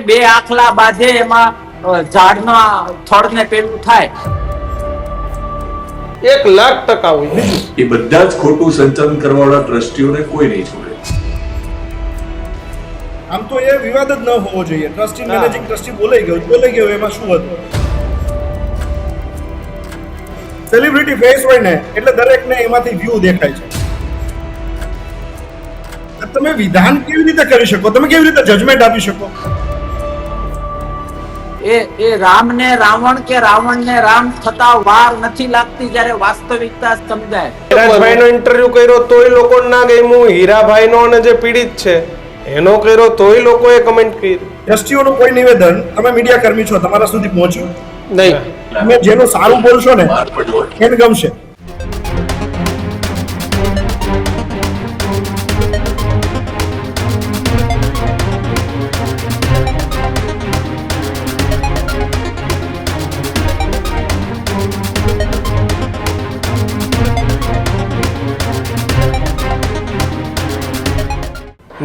બે આખલા બાંધે એમાં ઝાડના થડને પેલું થાય. 1,00,000% હોય. એ બધા જ ખોટું સંચાલન કરવાવાળા ટ્રસ્ટીઓને કોઈ નહીં છોડે. આમ તો એ વિવાદ જ ન હોવો જોઈએ. ટ્રસ્ટી મેનેજિંગ ટ્રસ્ટી બોલાઈ ગયો એમાં શું હતું? સેલિબ્રિટી ફેસ હોય ને એટલે દરેકને એમાંથી વ્યૂ દેખાય છે. તમે વિધાન કેવી રીતે કરી શકો? તમે કેવી રીતે જજમેન્ટ આપી શકો? એ રામને રાવણ કે રાવણને રામ થતા વાર નથી લાગતી જ્યારે વાસ્તવિકતા સમજાય. હીરાભાઈનો ઇન્ટરવ્યુ કર્યો તોય લોકોને ના ગમ્યું. હીરાભાઈનો અને જે પીડિત છે એનો કર્યો તોય લોકોએ કમેન્ટ કરી. ટ્રસ્ટીઓનું કોઈ નિવેદન તમે મીડિયા કર્મી છો, તમારા સુધી પહોંચ્યું નહીં. તમે જેનું સારું બોલશો ને એને ગમશે.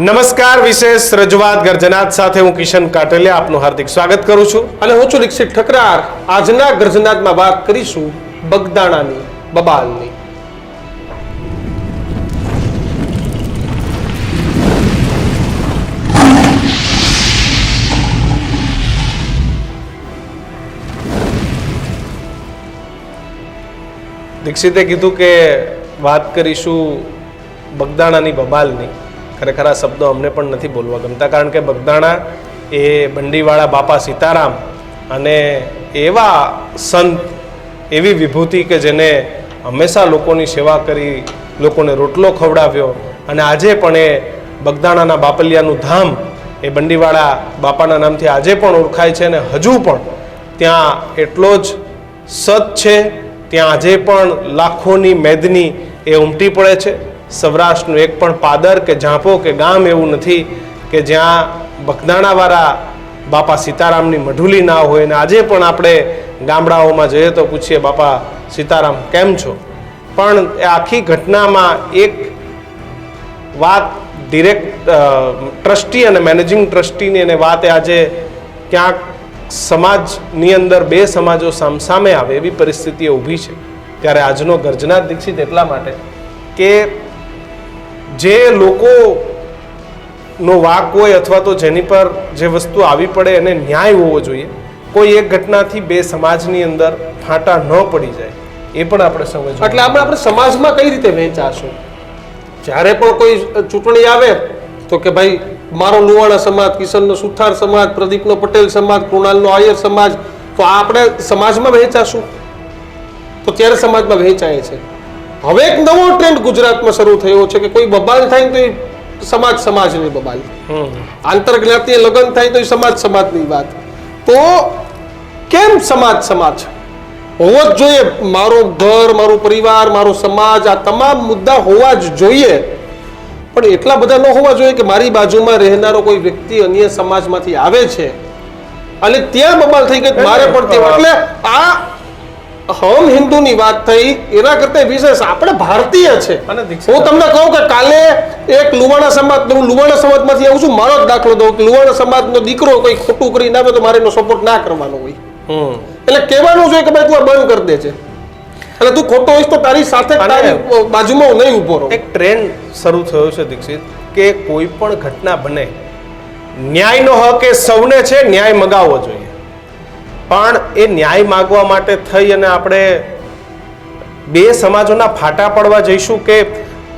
નમસ્કાર, વિશેષ રજૂઆત ગર્જનાત સાથે હું કિશન કાટલિયા આપનું હાર્દિક સ્વાગત કરું છું અને હું છું દીક્ષિત ઠકરાર. આજના ગર્જનાતમાં વાત કરીશું બગદાણાની બબાલની. દીક્ષિતે કીધું કે વાત કરીશું બગદાણાની બબાલની. ખરેખર આ શબ્દો અમને પણ નથી બોલવા ગમતા, કારણ કે બગદાણા એ બંડીવાળા બાપા સીતારામ અને એવા સંત, એવી વિભૂતિ કે જેને હંમેશા લોકોની સેવા કરી, લોકોને રોટલો ખવડાવ્યો અને આજે પણ એ બગદાણાના બાપલિયાનું ધામ એ બંડીવાળા બાપાના નામથી આજે પણ ઓળખાય છે અને હજુ પણ ત્યાં એટલો જ સત છે. ત્યાં આજે પણ લાખોની મેદની એ ઉમટી પડે છે. સૌરાષ્ટ્રનું એક પણ પાદર કે ઝાંપો કે ગામ એવું નથી કે જ્યાં બગદાણાવાળા બાપા સીતારામની મઢુલી ના હોય. ને આજે પણ આપણે ગામડાઓમાં જઈએ તો પૂછીએ, બાપા સીતારામ કેમ છો? પણ એ આખી ઘટનામાં એક વાત ડિરેક્ટ ટ્રસ્ટી અને મેનેજિંગ ટ્રસ્ટીની અને વાત એ આજે ક્યાંક સમાજની અંદર બે સમાજો સામસામે આવે એવી પરિસ્થિતિ ઊભી છે. ત્યારે આજનો ગર્જનાત દીક્ષિત એટલા માટે કે જે લોકોનો વાંક હોય અથવા તો જેની પર જે વસ્તુ આવી પડે એને ન્યાય હોવો જોઈએ. કોઈ એક ઘટનાથી બે સમાજની અંદર ફાંટા ન પડી જાય એ પણ આપણે સમજવું. એટલે આપણે સમાજમાં કઈ રીતે વહેંચાશું? જ્યારે પણ કોઈ ચૂંટણી આવે તો કે ભાઈ મારો લુવાણા સમાજ, કિશનનો સુથાર સમાજ, પ્રદીપનો પટેલ સમાજ, કૃણાલનો આયર સમાજ, તો આપણે સમાજમાં વહેંચાશું તો ત્યારે સમાજમાં વહેંચાય છે. હવે એક નવો ટ્રેન્ડ ગુજરાતમાં શરૂ થયો છે કે કોઈ બબાલ થાય તો એ સમાજની બબાલ, આંતરજ્ઞાતીય લગ્ન થાય તો એ સમાજની વાત. તો કેમ સમાજ હોવો જ જોઈએ? મારો ઘર, મારું પરિવાર, મારો સમાજ, આ તમામ મુદ્દા હોવા જ જોઈએ. પણ એટલા બધા ન હોવા જોઈએ કે મારી બાજુમાં રહેનારો કોઈ વ્યક્તિ અન્ય સમાજમાંથી આવે છે અને ત્યાં બબાલ થઈ ગઈ મારે પણ તે. એટલે આ હમ હિન્દુની વાત થઈ, એના કરતા વિશેષ આપણે ભારતીય છે. હું તમને કહું કે કાલે એક લુવાણા સમાજમાંથી આવું છું, મારો જ દાખલો દઉં કે લુવાણા સમાજનો દીકરો કોઈ ખોટું કરીને આવે તો મારે એનો સપોર્ટ ના કરવાનો હોય. એટલે કહેવાનું જોઈએ કે ભાઈ તું આ બંધ કરી દે છે, એટલે તું ખોટો હોઈશ તો તારી સાથે તારી બાજુમાં હું નહીં ઉભો રહું. એક ટ્રેન્ડ શરૂ થયો છે દીક્ષિત કે કોઈ પણ ઘટના બને, ન્યાયનો હક એ સૌને છે, ન્યાય મગાવવો જોઈએ. પણ એ ન્યાય માગવા માટે થઈ અને આપણે બે સમાજોના ફાટા પડવા જઈશું કે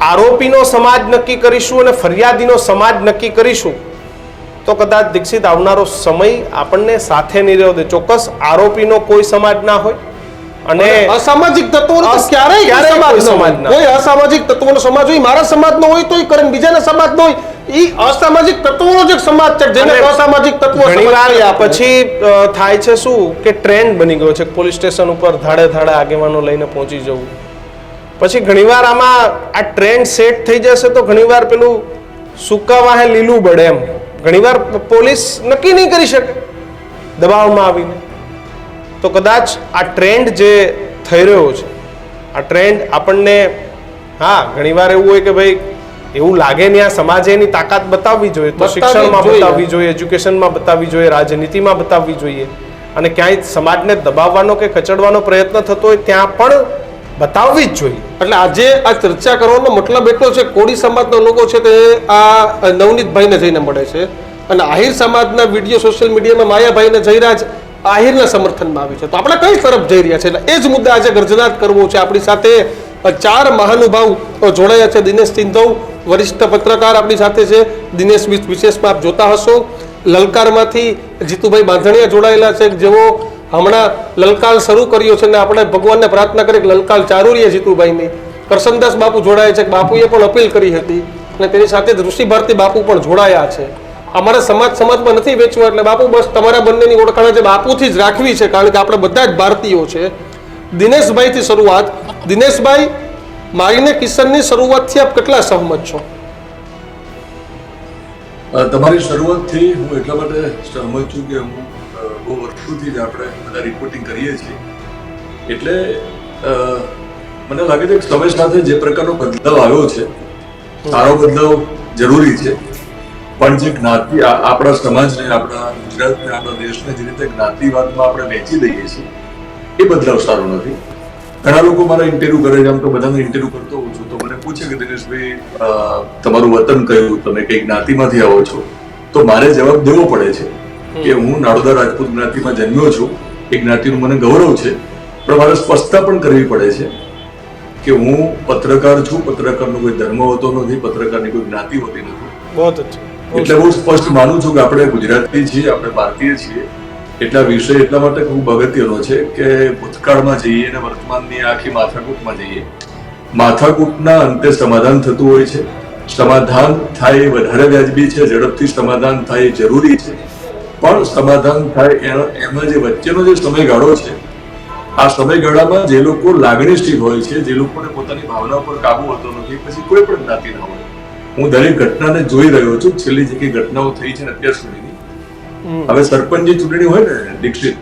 આરોપીનો સમાજ નક્કી કરીશું અને ફરિયાદીનો સમાજ નક્કી કરીશું તો કદાચ દીક્ષિત આવનારો સમય આપણને સાથે નહીં રહેવો દે. ચોક્કસ આરોપીનો કોઈ સમાજ ના હોય અને અસામાજિક તત્વોનો ક્યારેય સમાજ ના હોય. અસામાજિક તત્વોનો સમાજ હોય, મારા સમાજનો હોય તો કરે, બીજાના સમાજનો હોય. ઈ અસામાજિક તત્વોનો જ સમાજ છે જેને અસામાજિક તત્વો પછી થાય છે શું કે ટ્રેન્ડ બની ગયો છે. પોલીસ સ્ટેશન ઉપર ધાડે આગેવાનો લઈને પહોંચી જવું. પછી ઘણીવાર આમાં આ ટ્રેન્ડ સેટ થઈ જશે તો ઘણીવાર પેલું સૂકા વાહે લીલું બળે એમ. ઘણીવાર પોલીસ નક્કી નહીં કરી શકે દબાવમાં આવીને. તો કદાચ આ ટ્રેન્ડ જે થઈ રહ્યો છે, આ ટ્રેન્ડ આપણને, હા ઘણીવાર એવું હોય કે ભાઈ એવું લાગે ને આ સમાજે એની તાકાત બતાવવી જોઈએ તો બતાવવી શિક્ષણમાં જોઈએ. બતાવવી જોઈએ, એજ્યુકેશનમાં બતાવવી જોઈએ, રાજનીતિમાં બતાવવી જોઈએ. અને ક્યાંય સમાજને દબાવવાનો કે કચડવાનો પ્રયત્ન થતો હોય ત્યાં પણ બતાવવી જ જોઈએ. એટલે આજે આ ચર્ચા કરવાનો મતલબ એટલો છે, કોળી સમાજના લોકો છે તે આ નવનીતભાઈને જઈને મળે છે અને આહિર સમાજના વિડીયો સોશિયલ મીડિયામાં માયાભાઈને જયરાજ આહિરના સમર્થનમાં આવી છે. તો આપણે કઈ તરફ જઈ રહ્યા છે? એટલે એ જ મુદ્દે આજે ગર્જનાટ કરવો છે. આપણી સાથે 4 મહાનુભાવ જોડાયા છે. દિનેશ સિંધવ વરિષ્ઠ પત્રકાર આપણી સાથે છે. દિનેશ વિશેષમાં આપ જોતા હશો. લલકારમાંથી જીતુભાઈ બાંધણીયા જોડાયેલા છે, જેઓ હમણાં લલકાર શરૂ કર્યો છે અને આપણે ભગવાનને પ્રાર્થના કરીએ કે લલકાર ચાલુ રહીએ જીતુભાઈની. કરશનદાસ બાપુ જોડાયા છે, બાપુએ પણ અપીલ કરી હતી અને તેની સાથે જ ઋષિ ભારતી બાપુ પણ જોડાયા છે. અમારા સમાજમાં નથી વેચવા, એટલે બાપુ બસ તમારા બંનેની ઓળખાણ જે બાપુથી જ રાખવી છે, કારણ કે આપણે બધા જ ભારતીયો છે. દિનેશભાઈથી શરૂઆત. દિનેશભાઈ, મારીને કિશનની શરૂઆતથી આપ કેટલા સહમત છો? તમારી શરૂઆતથી હું એટલા માટે સહમત છું કે હું બહુ વર્ષોથી જ આપણે બધા રિપોર્ટિંગ કરીએ છીએ, એટલે મને લાગે છે કે સમય સાથે જે પ્રકારનો બદલાવ આવ્યો છે, સારો બદલાવ જરૂરી છે, પણ જે જ્ઞાતિ આપણા સમાજને, આપણા ગુજરાતને, આપણા દેશને જે રીતે જ્ઞાતિવાદમાં આપણે વહેંચી દઈએ છીએ એ બદલાવ સારો નથી. ઘણા લોકો મારા ઇન્ટરવ્યુ કરે છે, આમ તો બધાને ઇન્ટરવ્યુ કરતો હોઉં છું, તો મને પૂછે કે દિનેશભાઈ તમારું વતન કયું, તમે કઈ જ્ઞાતિમાંથી આવો છો? તો મારે જવાબ દેવો પડે છે કે હું નાડોદા રાજપૂત જ્ઞાતિમાં જન્મ્યો છું, એ જ્ઞાતિનું મને ગૌરવ છે, પણ મારે સ્પષ્ટતા પણ કરવી પડે છે કે હું પત્રકાર છું, પત્રકારનો કોઈ ધર્મ હોતો નથી, પત્રકારની કોઈ જ્ઞાતિ હોતી નથી. એટલે હું સ્પષ્ટ માનું છું કે આપણે ગુજરાતી છીએ, આપણે ભારતીય છીએ. એટલા વિષય એટલા માટે ખૂબ અગત્યનો છે કે ભૂતકાળમાં જઈએ અને વર્તમાનની આખી માથાકૂટમાં જઈએ. માથાકૂટના અંતે સમાધાન થતું હોય છે. સમાધાન થાય એ વધારે વ્યાજબી છે, ઝડપથી સમાધાન થાય એ જરૂરી છે, પણ સમાધાન થાય એમાં જે વચ્ચેનો જે સમયગાળો છે, આ સમયગાળામાં જે લોકો લાગણીશીલ હોય છે, જે લોકોને પોતાની ભાવના પર કાબુ હોતો નથી, પછી કોઈ પણ જ્ઞાતિના હોય. હું દરેક ઘટનાને જોઈ રહ્યો છું, છેલ્લી જે કઈ ઘટનાઓ થઈ છે અત્યાર સુધીની. હવે સરપંચની ચૂંટણી હોય ને દીક્ષિત,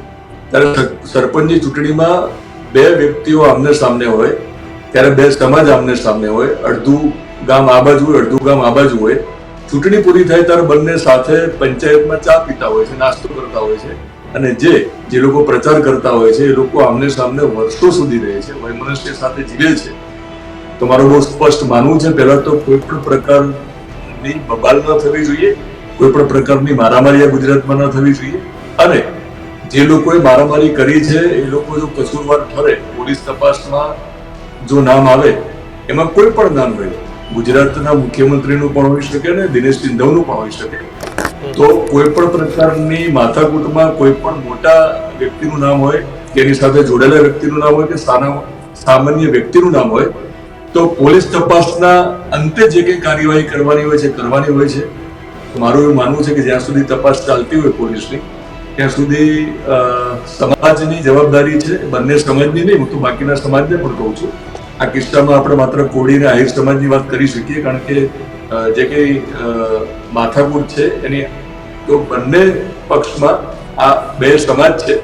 ત્યારે સરપંચની ચૂંટણીમાં 2 વ્યક્તિઓ આમને સામને હોય, ત્યારે 2 સમાજ આમને સામને હોય, અડધું ગામ આ બાજુ હોય, અડધું ગામ આ બાજુ હોય. ચૂંટણી પૂરી થાય ત્યારે બંને સાથે પંચાયતમાં ચા પીતા હોય છે, નાસ્તો કરતા હોય છે, અને જે લોકો પ્રચાર કરતા હોય છે એ લોકો આમને સામને વર્ષો સુધી રહે છે, વૈમનસ્ય સાથે જીવે છે. તો મારું બહુ સ્પષ્ટ માનવું છે, પહેલા તો કોઈ પણ પ્રકારની બબાલ ન થવી જોઈએ, કોઈ પણ પ્રકારની મારામારી ગુજરાતમાં ન થવી જોઈએ, અને જે લોકોએ મારામારી કરી છે એ લોકો જો કસૂરવાર ઠરે, પોલીસ તપાસમાં જો નામ આવે, એમાં કોઈ પણ નામ હોય, ગુજરાતના મુખ્યમંત્રીનું પણ હોઈ શકે ને દિનેશ સિંધવનું પણ હોઈ શકે, તો કોઈ પણ પ્રકારની માથાકૂટમાં કોઈ પણ મોટા વ્યક્તિનું નામ હોય કે એની સાથે જોડાયેલા વ્યક્તિનું નામ હોય કે સામાન્ય વ્યક્તિનું નામ હોય, તો પોલીસ તપાસના અંતે જે કંઈ કાર્યવાહી કરવાની હોય છે કરવાની હોય છે. મારું એવું માનવું છે કે જ્યાં સુધી તપાસ ચાલતી હોય પોલીસની, ત્યાં સુધી સમાજની જવાબદારી છે, બંને સમાજની નહીં, હું તો બાકીના સમાજને પણ કહું છું. આ કિસ્સામાં આપણે માત્ર કોળી અને આહિર સમાજની વાત કરી શકીએ, કારણ કે જે કંઈ માથાકૂટ છે એની તો બંને પક્ષમાં આ 2 સમાજ છે,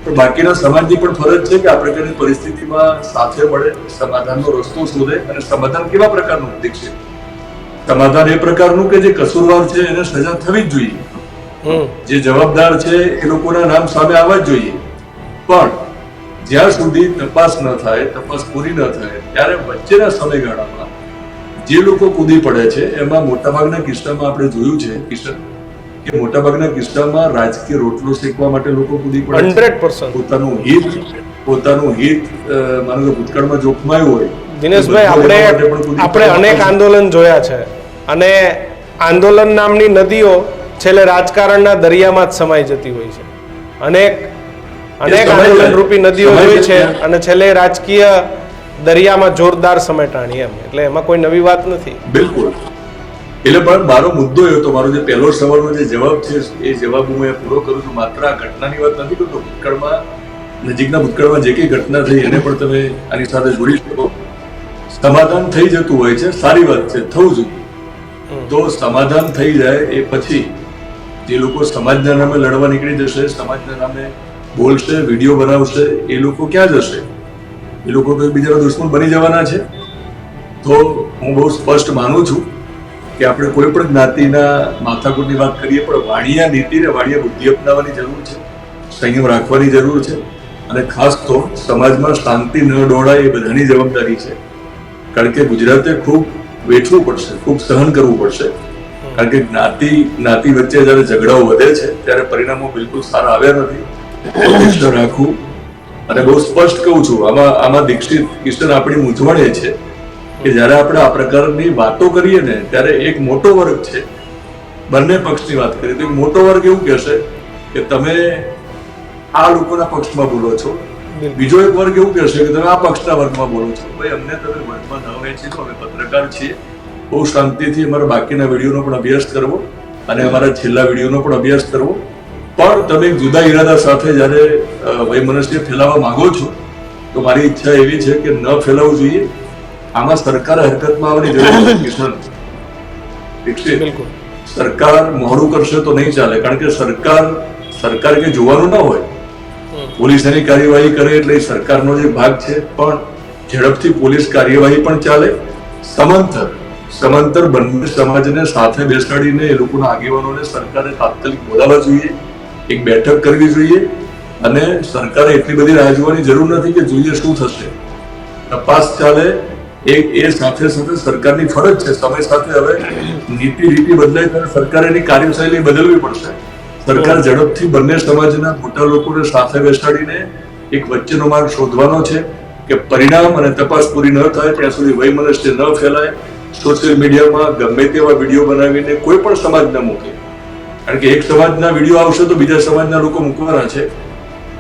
પણ બાકીના સમાજની પણ ફરજ છે કે આ પ્રકારની પરિસ્થિતિમાં સાથે મળે, સમાધાનનો રસ્તો શોધે. અને સમાધાન કેવા પ્રકારનું દીક્ષિત? સમાધાન એ પ્રકારનું કે જે કસૂરવાર છે એને સજા થવી જ જોઈએ, જે જવાબદાર છે એ લોકોના નામ સામે આવવા જ જોઈએ, પણ જ્યાં સુધી તપાસ ન થાય, તપાસ પૂરી ન થાય, ત્યારે વચ્ચેના સમયગાળામાં જે લોકો કૂદી પડે છે એમાં મોટાભાગના કિસ્સામાં આપણે જોયું છે કિશન, કે મોટાભાગના કિસ્સામાં રાજકીય રોટલો શેકવા માટે લોકો કૂદી પડે છે. 100% પોતાનું હિત માનો કે ભૂતકાળમાં જોખમાયું હોય. દિનેશભાઈ, આપણે અનેક આંદોલન જોયા છે, અને આંદોલન નામની નદીઓ છેલ્લે રાજકારણના દરિયામાં જ સમાઈ જતી હોય છે. અનેક આંદોલન રૂપી નદીઓ જોઈ છે અને છેલ્લે રાજકીય દરિયામાં જોરદાર સમેટાણી એમ. એટલે એમાં કોઈ નવી વાત નથી. બિલકુલ. એટલે પણ મારો મુદ્દો એ હતો, મારો જે પહેલો સવાલનો જે જવાબ છે એ જવાબ હું પૂરો કરું છું. માત્ર આ ઘટનાની વાત નથી કરતો, ભૂતકાળમાં, નજીકના ભૂતકાળમાં જે કઈ ઘટના થઈ એને પણ તમે આની સાથે જોડી શકો. સમાધાન થઈ જતું હોય છે, સારી વાત છે, થવું જોઈએ. તો સમાધાન થઈ જાય એ પછી જે લોકો સમાજના નામે લડવા નીકળી જશે, સમાજના નામે બોલશે, વિડીયો બનાવશે, એ લોકો ક્યાં જશે? એ લોકો તો એકબીજાના દુશ્મન બની જવાના છે. તો હું બહુ સ્પષ્ટ માનું છું કે આપણે કોઈ પણ જ્ઞાતિના માથાકૂટની વાત કરીએ પણ વાણિયા નીતિ ને વાણિયા બુદ્ધિ અપનાવવાની જરૂર છે, સંયમ રાખવાની જરૂર છે, અને ખાસ તો સમાજમાં શાંતિ ન ડોળાય એ બધાની જવાબદારી છે. કારણ કે ગુજરાતે ખૂબ વેઠવું પડશે, ખૂબ સહન કરવું પડશે. કારણ કે જ્ઞાતિ વચ્ચે જયારે ઝઘડાઓ વધે છે ત્યારે પરિણામો બિલકુલ સારા આવ્યા નથી. પ્રતિષ્ઠા રાખવું, અને બહુ સ્પષ્ટ કહું છું, આમાં દીક્ષિત કિશન આપણી મૂંઝવણ એ છે કે જયારે આપણે આ પ્રકારની વાતો કરીએ ને ત્યારે એક મોટો વર્ગ છે, બંને પક્ષની વાત કરીએ તો એક મોટો વર્ગ એવું કહેશે કે તમે આ લોકોના પક્ષમાં બોલો છો, બીજો એક વર્ગ એવું કહેશે કે તમે આ પક્ષના વર્ગમાં બોલો છો. ભાઈ, અમને તમે વર્ગમાં ન વહેંચી તો અમે પત્રકાર છીએ, બહુ શાંતિથી અમારા બાકીના વિડીયોનો પણ અભ્યાસ કરવો અને અમારા છેલ્લા વિડીયોનો પણ અભ્યાસ કરવો. પણ તમે એક જુદા ઈરાદા સાથે જયારે વૈમનસ્ય ફેલાવવા માંગો છો તો મારી ઈચ્છા એવી છે કે ન ફેલાવવું જોઈએ. આમાં સરકારે હરકતમાં આવવાની જરૂર નથી. સરકાર મોડું કરશે તો નહીં ચાલે, કારણ કે સરકાર કે જોવાનું ના હોય, પોલીસ એની કાર્યવાહી કરે એટલે એ સરકારનો જે ભાગ છે, પણ ઝડપથી પોલીસ કાર્યવાહી પણ ચાલે. સમાંતર બંને સમાજને સાથે બેસાડીને એ લોકોના આગેવાનોને સરકારે તાત્કાલિક બોલાવવા જોઈએ, એક બેઠક કરવી જોઈએ. અને સરકારે એટલી બધી રાહ જોવાની જરૂર નથી કે જોઈએ શું થશે. તપાસ ચાલે એ સાથે સાથે સરકારની ફરજ છે. સમય સાથે હવે નીતિ રીતિ બદલાય ત્યારે સરકારે એની કાર્યશૈલી બદલવી પડશે. સરકાર ઝડપથી બંને સમાજના મોટા લોકોને સાથે બેસાડીને એક વચ્ચેનો માર્ગ શોધવાનો છે કે પરિણામ અને તપાસ પૂરી ન થાય ત્યાં સુધી વૈમનસ્ય ન ફેલાય. સોશિયલ મીડિયામાં ગમે તેવા વિડીયો બનાવીને કોઈ પણ સમાજ ન મૂકે, કારણ કે એક સમાજના વિડીયો આવશે તો બીજા સમાજના લોકો મૂકવાના છે.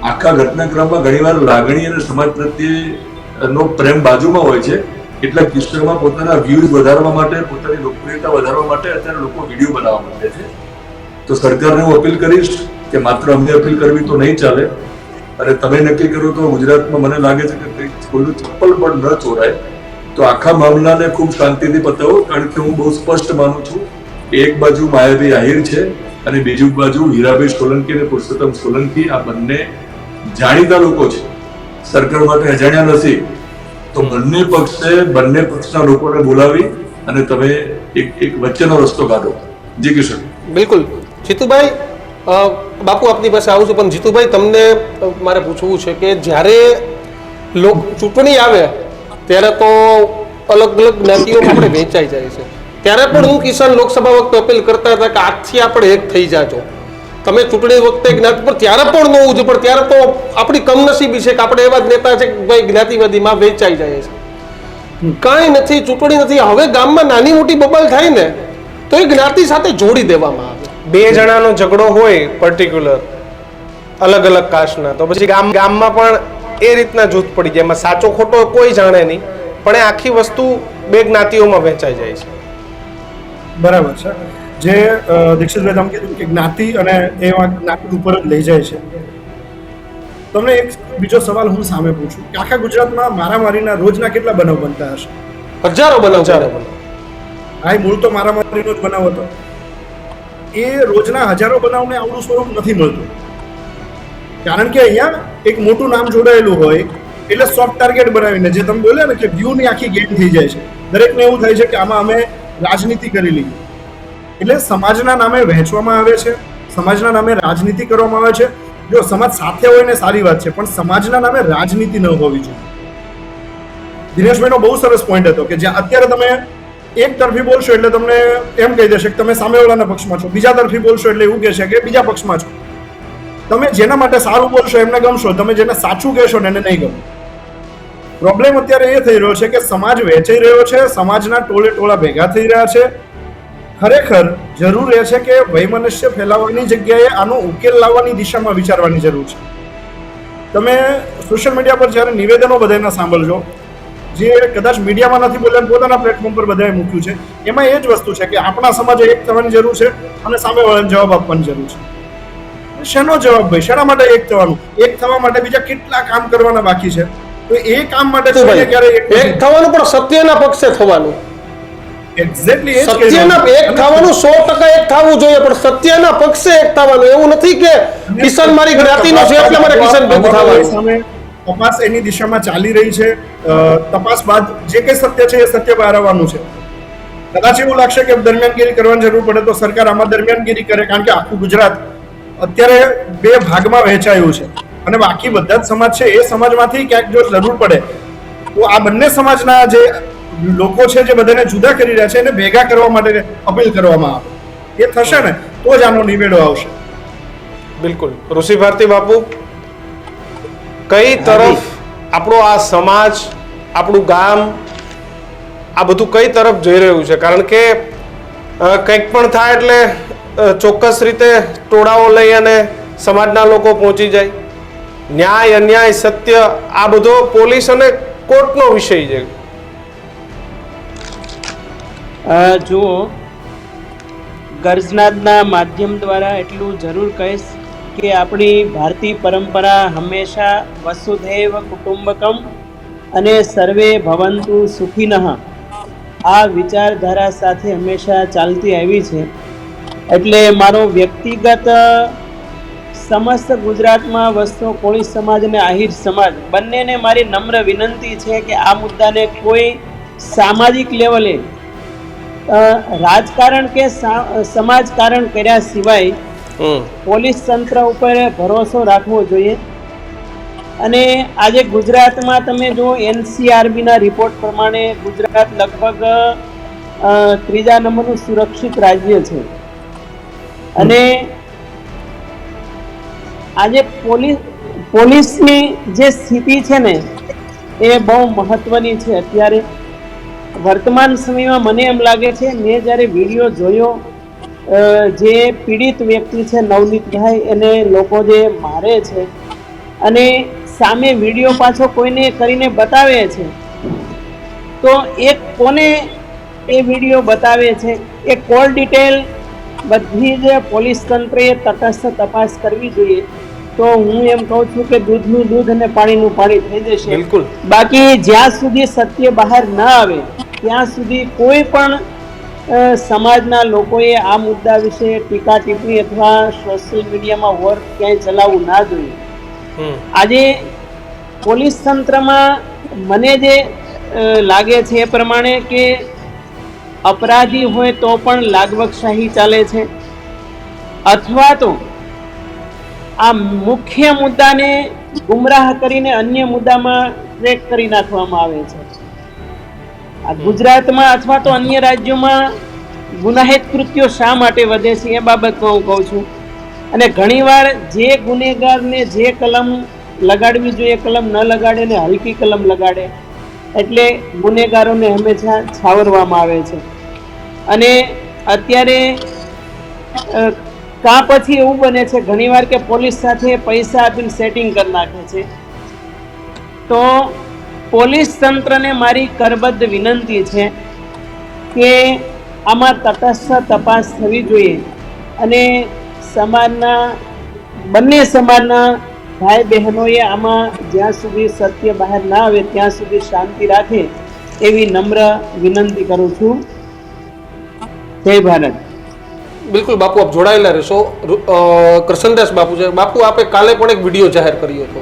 આખા ઘટનાક્રમમાં ઘણીવાર લાગણી અને સમાજ પ્રત્યેનો પ્રેમ બાજુમાં હોય છે. કેટલાક કિસ્સામાં પોતાના વ્યૂઝ વધારવા માટે, પોતાની લોકપ્રિયતા વધારવા માટે અત્યારે લોકો વિડીયો બનાવવા માંગે છે. તો સરકારને હું અપીલ કરીશ કે માત્ર અમને અપીલ કરવી તો નહીં ચાલે, અને તમે નક્કી કરો તો ગુજરાતમાં મને લાગે છે કે કોઈનું ચપ્પલ પણ ન ચોરાય. તો આખા મામલાને ખૂબ શાંતિથી પતાવો, કારણ કે હું બહુ સ્પષ્ટ માનું છું કે એક બાજુ માયાભાઈ આહિર છે અને બીજી બાજુ હીરાભાઈ સોલંકી અને પુરુષોત્તમ સોલંકી. આ બંને જાણીતા લોકો છે, સરકાર માટે અજાણ્યા નથી. તો બંને પક્ષના લોકોને બોલાવી અને તમે એક વચ્ચેનો રસ્તો કાઢો. જી કિશન. બિલકુલ. જીતુભાઈ, બાપુ આપની પાસે આવું છું, પણ જીતુભાઈ તમને મારે પૂછવું છે કે જ્યારે ચૂંટણી આવે ત્યારે તો અલગ અલગ જ્ઞાતિઓમાં આપણે વહેંચાઈ જાય છે. ત્યારે પણ હું કિસાન લોકસભા વખતે અપીલ કરતા હતા કે આજથી આપણે એક થઈ જાજો. તમે ચૂંટણી વખતે જ્ઞાતિ પર ત્યારે પણ ન હોવું જોઈએ, પણ ત્યારે તો આપણી કમનસીબી છે કે આપણે એવા જ નેતા છે કે ભાઈ જ્ઞાતિવાદીમાં વહેંચાઈ જાય છે. કાંઈ નથી, ચૂંટણી નથી, હવે ગામમાં નાની મોટી બબાલ થાય ને તો એ જ્ઞાતિ સાથે જોડી દેવામાં આવે. બે જણાનો ઝઘડો હોય પર્ટિક્યુલર અલગ અલગ કાસ્ટના, તો પછી ગામમાં પણ એ રીતના જૂથ પડી જાય. એમાં સાચો ખોટો કોઈ જાણે નહીં, પણ એ આખી વસ્તુ બે જ્ઞાતિઓમાં વહેંચાઈ જાય છે. બરાબર છે. જે દીક્ષિતભાઈ તમે કીધું કે જ્ઞાતિ અને એવા જ્ઞાતિ ઉપર જ લઈ જાય છે. તમને એક બીજો સવાલ હું સામે પૂછું કે આખા ગુજરાતમાં મારામારીના રોજના કેટલા બનાવ બનતા હશે? હજારો બનાવ. હા, મૂળ તો મારામારીનો જ બનાવ હતો. એ રોજના હજારો બનાવને આવડું સ્વરૂપ નથી મળતું, કારણ કે અહીંયા એક મોટું નામ જોડાયેલું હોય એટલે સોફ્ટ ટાર્ગેટ બનાવીને, જે તમે બોલ્યા ને કે વ્યૂની આખી ગેમ થઈ જાય છે. દરેકને એવું થાય છે કે આમાં અમે રાજનીતિ કરી લઈએ. એટલે સમાજના નામે વહેંચવામાં આવે છે, સમાજના નામે રાજનીતિ કરવામાં આવે છે. જો સમાજ સાથે હોય ને સારી વાત છે, પણ સમાજના નામે રાજનીતિ ન હોવી જોઈએ. દિનેશભાઈનો બહુ સરસ પોઈન્ટ હતો કે જ્યાં અત્યારે તમે એક તરફી બોલશો એટલે તમને એમ કહી દેશે કે તમે સામેવાળાના પક્ષમાં છો, બીજા તરફી બોલશો એટલે એવું કહેશે કે બીજા પક્ષમાં છો. તમે જેના માટે સારું બોલશો એમને ગમશો, તમે જેને સાચું કહેશો ને એને નહીં ગમે. પ્રોબ્લેમ અત્યારે એ થઈ રહ્યો છે કે સમાજ વહેંચાઈ રહ્યો છે, સમાજના ટોળે ટોળા ભેગા થઈ રહ્યા છે. ખરેખર જરૂર એ છે કે વૈમનસ્ય ફેલાવવાની જગ્યાએ આનો ઉકેલ લાવવાની દિશામાં વિચારવાની જરૂર છે. તમે સોશિયલ મીડિયા પર જ્યારે નિવેદનો બધાના સાંભળજો, જે કદાચ મીડિયામાં નથી બોલ્યા, પોતાના પ્લેટફોર્મ પર બધાએ મૂક્યું છે, એમાં એ જ વસ્તુ છે કે આપણા સમાજે એક થવાની જરૂર છે અને સામેવાળાને જવાબ આપવાની જરૂર છે. શેનો જવાબ ભાઈ? શેના માટે એક થવાનું? એક થવા માટે બીજા કેટલા કામ કરવાના બાકી છે. તો એ કામ માટે ક્યારે એક થવાનું, પણ સત્યના પક્ષે થવાનું. એક્ઝેક્ટલી સત્યના એક થવાનું, 100% એક થવું જોઈએ, પણ સત્યના પક્ષે એક થવાનું. એવું નથી કે કિશન મારી જ્ઞાતિનો છે એટલે મારે કિશન ભેગું થવાનું. તપાસ એની દિશામાં ચાલી રહી છે. તપાસ બાદ જે કંઈ સત્ય છે એ સત્ય બહાર આવવાનું છે. કદાચ એવું લાગશે કે દરમિયાનગીરી કરવાની જરૂર પડે તો સરકાર આમાં દરમિયાનગીરી કરે, કારણ કે આખું ગુજરાત અત્યારે બે ભાગમાં વહેંચાયું છે અને બાકી બધા જ સમાજ છે એ સમાજમાંથી ક્યાંક જો જરૂર પડે તો આ બંને સમાજના જે લોકો છે જે બધાને જુદા કરી રહ્યા છે એને ભેગા કરવા માટે અપીલ કરવામાં આવે. એ થશે ને તો જ આનો નિવેડો આવશે. બિલકુલ. ઋષિ ભારતી બાપુ, કઈ તરફ આપણો આ સમાજ, આપણું ગામ, આ બધું કઈ તરફ જઈ રહ્યું છે? કારણ કે કંઈક પણ થાય એટલે ચોક્કસ રીતે ટોળાઓ લઈ અને સમાજના લોકો પહોંચી જાય. ન્યાય, અન્યાય, સત્ય આ બધો પોલીસ અને કોર્ટનો વિષય છે. જુઓ, ગર્જનાદના માધ્યમ દ્વારા એટલું જરૂર કહીશ કે આપણી ભારતીય પરંપરા હંમેશા વસુધૈવ કુટુંબકમ અને સર્વે ભવંતુ સુખિનઃ આ વિચારધારા સાથે હંમેશા ચાલતી આવી છે. એટલે મારો વ્યક્તિગત સમસ્ત ગુજરાતમાં વસતો કોળી સમાજ અને આહિર સમાજ બંનેને મારી નમ્ર વિનંતી છે કે આ મુદ્દાને કોઈ સામાજિક લેવલે રાજકારણ કે સમાજકારણ કર્યા સિવાય પોલીસ તંત્ર ઉપર ભરોસો રાખવો જોઈએ. અને આજે ગુજરાતમાં તમે જો NCRBના રિપોર્ટ પ્રમાણે ગુજરાત લગભગ 3જા નંબરનું સુરક્ષિત રાજ્ય છે. અને આજે પોલીસની જે સ્થિતિ છે ને એ બહુ મહત્વની છે. અત્યારે વર્તમાન સમયમાં મને એમ લાગે છે, મેં જ્યારે વિડીયો જોયો, જે પીડિત વ્યક્તિ છે નવનીતભાઈ, એને લોકો જે મારે છે અને સામે વિડીયો પાછો કોઈને કરીને બતાવે છે, તો એક કોને એ વિડીયો બતાવે છે એ કોલ ડિટેલ બધી જ પોલીસ તંત્રએ તટસ્થ તપાસ કરવી જોઈએ. તો હું એમ કહું છું કે દૂધનું દૂધ અને પાણીનું પાણી થઈ જશે. બિલકુલ. બાકી જ્યાં સુધી સત્ય બહાર ના આવે ત્યાં સુધી કોઈ પણ સમાજના લોકોએ આ મુદ્દા વિશે ટીકા ટિપ્પણી અથવા સોશિયલ મીડિયામાં વોર ક્યાંય ચલાવવું ના જોઈએ. આજે પોલીસ તંત્રમાં મને જે લાગે છે એ પ્રમાણે કે અપરાધી હોય તો પણ લાગવકશાહી ચાલે છે, અથવા તો આ મુખ્ય મુદ્દાને ગુમરાહ કરીને અન્ય મુદ્દામાં ટ્રેક કરી નાખવામાં આવે છે. આ ગુજરાતમાં અથવા તો અન્ય રાજ્યોમાં ગુનાહિત કૃત્યો શા માટે વધે છે એ બાબતમાં હું કહું છું. અને ઘણીવાર જે ગુનેગારને જે કલમ લગાડવી જોઈએ કલમ ન લગાડે ને હલકી કલમ લગાડે, એટલે ગુનેગારોને હંમેશા છાવરવામાં આવે છે. અને અત્યારે કાં પછી એવું બને છે ઘણીવાર કે પોલીસ સાથે પૈસા આપીને સેટિંગ કરી નાખે છે. તો પોલીસ તંત્રને મારી કરબદ્ધ વિનંતી છે કે આમાં તટસ્થ તપાસ થવી જોઈએ અને સમાજના બંને સમાજના ભાઈ બહેનોએ આમાં જ્યાં સુધી સત્ય બહાર ના આવે ત્યાં સુધી શાંતિ રાખે એવી નમ્ર વિનંતી કરું છું. જય ભારત. બિલકુલ બાપુ, આપ જોડાયેલા રહેશો. કૃષ્ણદાસ બાપુ છે. બાપુ, આપે કાલે પણ એક વિડીયો જાહેર કર્યો હતો,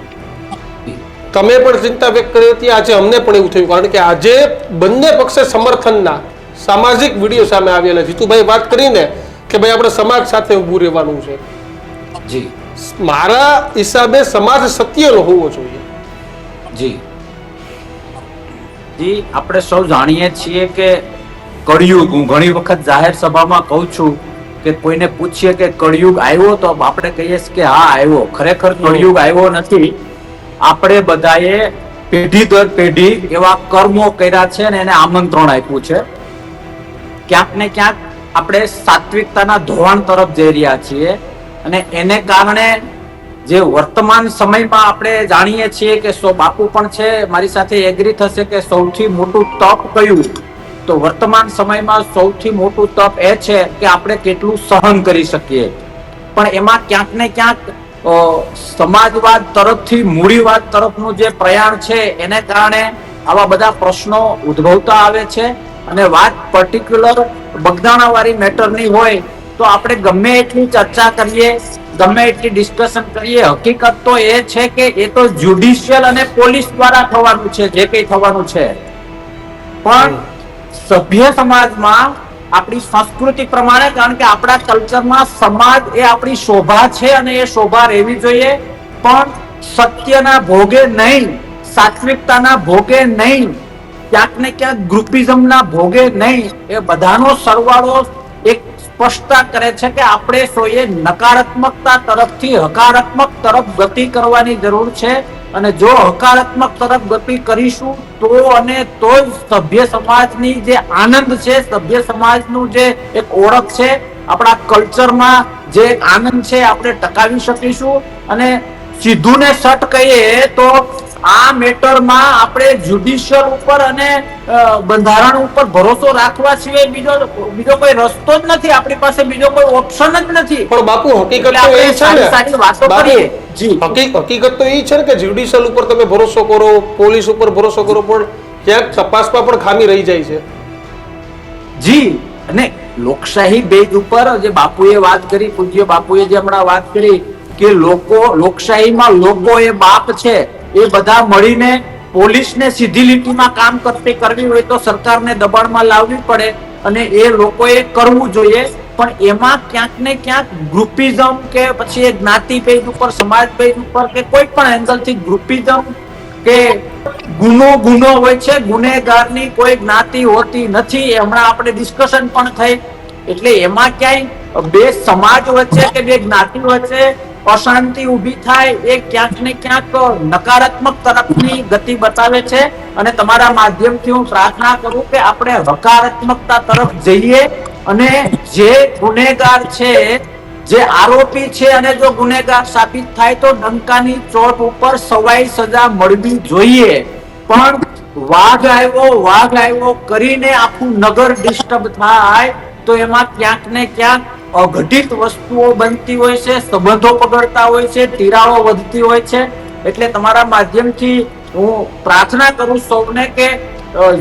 તમે પણ ચિંતા વ્યક્ત કરી હતી. આજે અમને પણ એવું થયું, કારણ કે આજે બંને પક્ષે સમર્થનના સામાજિક વિડીયો સામે આવેલા. જીતુભાઈ વાત કરીને કે ભાઈ આપણે સમાજ સાથે ઊભું રહેવાનું છે. જી, મારા હિસાબે સમાજ સત્યનો હોવો જોઈએ. જી જી આપણે સૌ જાણીએ છીએ કે કળિયુગ, હું ઘણી વખત જાહેર સભામાં કહું છું કે કોઈને પૂછીએ કે કળિયુગ આવ્યો તો આપણે કહીએ કે હા આવ્યો. ખરેખર કળિયુગ આવ્યો નથી. આપણે બધાએ પેઢી દર પેઢી એવા કર્મો કર્યા છે અને એને આમંત્રણ આપ્યું છે. ક્યાંક ને ક્યાંક આપણે સાત્વિકતાના ધોવાણ તરફ જઈ રહ્યા છીએ અને એને કારણે જે વર્તમાન સમયમાં આપણે જાણીએ છીએ કે બાપુ પણ છે મારી સાથે એગ્રી થશે કે સૌથી મોટું તપ કયું, તો વર્તમાન સમયમાં સૌથી મોટું તપ એ છે કે આપણે કેટલું સહન કરી શકીએ. પણ એમાં ક્યાંક ને ક્યાંક સમાજવાદ તરફથી મૂડીવાદ તરફનું જે પ્રયાણ છે એને કારણે આવા બધા પ્રશ્નો ઉદ્ભવતા આવે છે. અને વાત પર્ટિક્યુલર બગદાણા વાળી મેટરની હોય તો આપણે ગમે એટલી ચર્ચા કરીએ, ગમે એટલી ડિસ્કશન કરીએ, હકીકત તો એ છે કે એ તો જ્યુડિશિયલ અને પોલીસ દ્વારા થવાનું છે જે કંઈ થવાનું છે. પણ સભ્ય સમાજમાં આપણી સંસ્કૃતિ પ્રમાણે, કારણ કે આપણા કલ્ચરમાં સમાજ એ આપણી શોભા છે અને એ શોભા રહેવી જોઈએ, પણ સત્યના ભોગે નહીં, સાત્વિકતાના ભોગે નહીં, ક્યાંક ને ક્યાંક ગ્રુપિઝમના ભોગે નહીં, એ બધાનો સરવાળો એક સ્પષ્ટતા કરે છે કે આપણે સોએ નકારાત્મકતા તરફથી હકારાત્મક તરફ ગતિ કરવાની જરૂર છે. અને જો હકારાત્મક તરફ ગતિ કરીશું તો અને તો જ સભ્ય સમાજની જે આનંદ છે, સભ્ય સમાજનું જે એક ઓળખ છે, આપણા કલ્ચરમાં જે એક આનંદ છે, આપણે ટકાવી શકીશું. અને સીધું ને સટ કહીએ તો આ મેટરમાં આપણે જ્યુડિશિયલ ઉપર અને બંધારણ ઉપર ભરોસો રાખવા સિવાય બીજો કોઈ રસ્તો જ નથી. આપણી પાસે બીજો કોઈ ઓપ્શન જ નથી. પણ બાપુ હકીકત તો એટલે એ છે ને, સારી વાતો કરીએ. જી, હકીકત તો એ છે ને કે જ્યુડિશિયલ ઉપર તમે ભરોસો કરો, પોલીસ ઉપર ભરોસો કરો, પણ ક્યાંક તપાસમાં પણ ખામી રહી જાય છે. જી. અને લોકશાહી બેઝ ઉપર જે બાપુએ વાત કરી, પૂજ્ય બાપુએ જે હમણાં વાત કરી કે લોકશાહીમાં લોકો એ બાપ છે, એ બધા મળીને પોલીસને સીધી લીટીમાં કામ કરવી હોય તો સરકારને દબાણમાં લાવવી પડે અને એ લોકોએ કરવું જોઈએ. પણ એમાં ક્યાંક ને ક્યાંક ગ્રુપિઝમ કે પછી એ જ્ઞાતિ પેજ ઉપર, સમાજ પેજ ઉપર કે કોઈ પણ એંગલથી ગ્રુપિઝમ કે ગુનો હોય છે. ગુનેગારની કોઈ જ્ઞાતિ હોતી નથી. હમણાં આપણે ડિસ્કશન પણ થઈ. એટલે એમાં ક્યાંય બે સમાજ વચ્ચે કે બે જ્ઞાતિ વચ્ચે અશાંતિ ઊભી થાય એ ક્યાંક ને ક્યાંક નકારાત્મક તરફની ગતિ બતાવે છે. અને તમારા માધ્યમથી હું પ્રાર્થના કરું કે આપણે હકારાત્મકતા તરફ જઈએ અને જે ગુનેગાર છે, જે આરોપી છે, અને જો ગુનેગાર સાબિત થાય તો ડંકાની ચોટ ઉપર સવાઈ સજા મળવી જોઈએ. પણ વાઘ આવ્યો કરીને આખું નગર ડિસ્ટર્બ થાય તો એમાં ક્યાંક ને ક્યાંક અઘટિત વસ્તુઓ બનતી હોય છે, સંબંધો બગડતા હોય છે, તિરાડો વધતી હોય છે. એટલે તમારા માધ્યમથી હું પ્રાર્થના કરું સૌને કે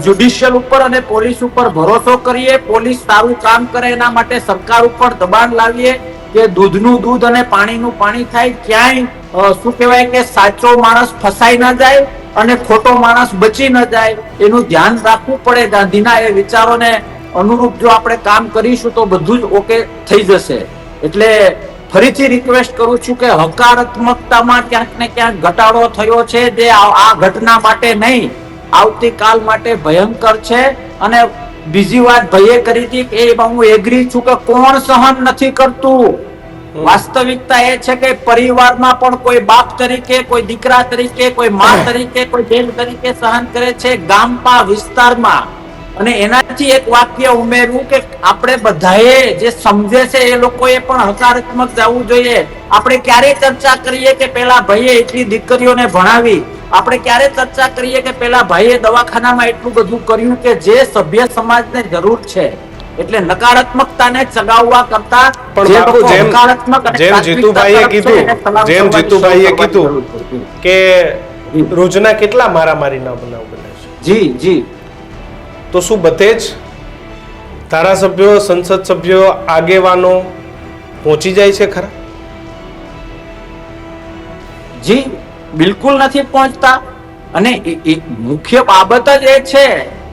જ્યુડિશિયલ ઉપર અને પોલીસ ઉપર ભરોસો કરીએ. પોલીસ સારું કામ કરે એના માટે સરકાર ઉપર દબાણ લાવીએ કે દૂધનું દૂધ અને પાણીનું પાણી થાય. ક્યાંય શું કહેવાય કે સાચો માણસ ફસાઈ ન જાય અને ખોટો માણસ બચી ન જાય, એનું ધ્યાન રાખવું પડે. ગાંધીના એ વિચારોને અનુરૂપ જો આપણે કામ કરીશું તો બધું જ ઓકે થઈ જશે. એટલે ફરીથી રિક્વેસ્ટ કરું છું કે હકારાત્મકતામાં ક્યાંક ને ક્યાંક ઘટાડો થયો છે, જે આ ઘટના માટે નહીં, આવતીકાલ માટે ભયંકર છે. અને બીજી વાત ભાઈએ કરી હતી કે એમાં હું એગ્રી છું કે કોણ સહન નથી કરતું. વાસ્તવિકતા એ છે કે પરિવારમાં પણ કોઈ બાપ તરીકે, કોઈ દીકરા તરીકે, કોઈ માં તરીકે, કોઈ બેન તરીકે સહન કરે છે, ગામમાં, વિસ્તારમાં. અને એનાથી એક વાક્ય ઉમેરવું કે આપણે બધાએ જે સમજે છે એ લોકોએ પણ હકારાત્મક જવું જોઈએ. આપણે ક્યારે ચર્ચા કરીએ કે પેલા ભાઈએ એટલી દીકરીઓને ભણાવી, આપણે ક્યારે ચર્ચા કરીએ કે પેલા ભાઈએ દવાખાનામાં એટલું બધું કર્યું કે જે સભ્ય સમાજને જરૂર છે. એટલે નકારાત્મકતાને ચગાવવા કરતા પણ બાપુ જેમ જીતુભાઈએ કીધું કે રોજના કેટલા મારામારીના બનાવ બને છે. જી. તો શું બધે જ ધારાસભ્યો, સંસદ સભ્યો, આગેવાનો પહોંચી જાય છે ખરા? જી, બિલકુલ નથી પહોંચતા. અને મુખ્ય બાબત જ એ છે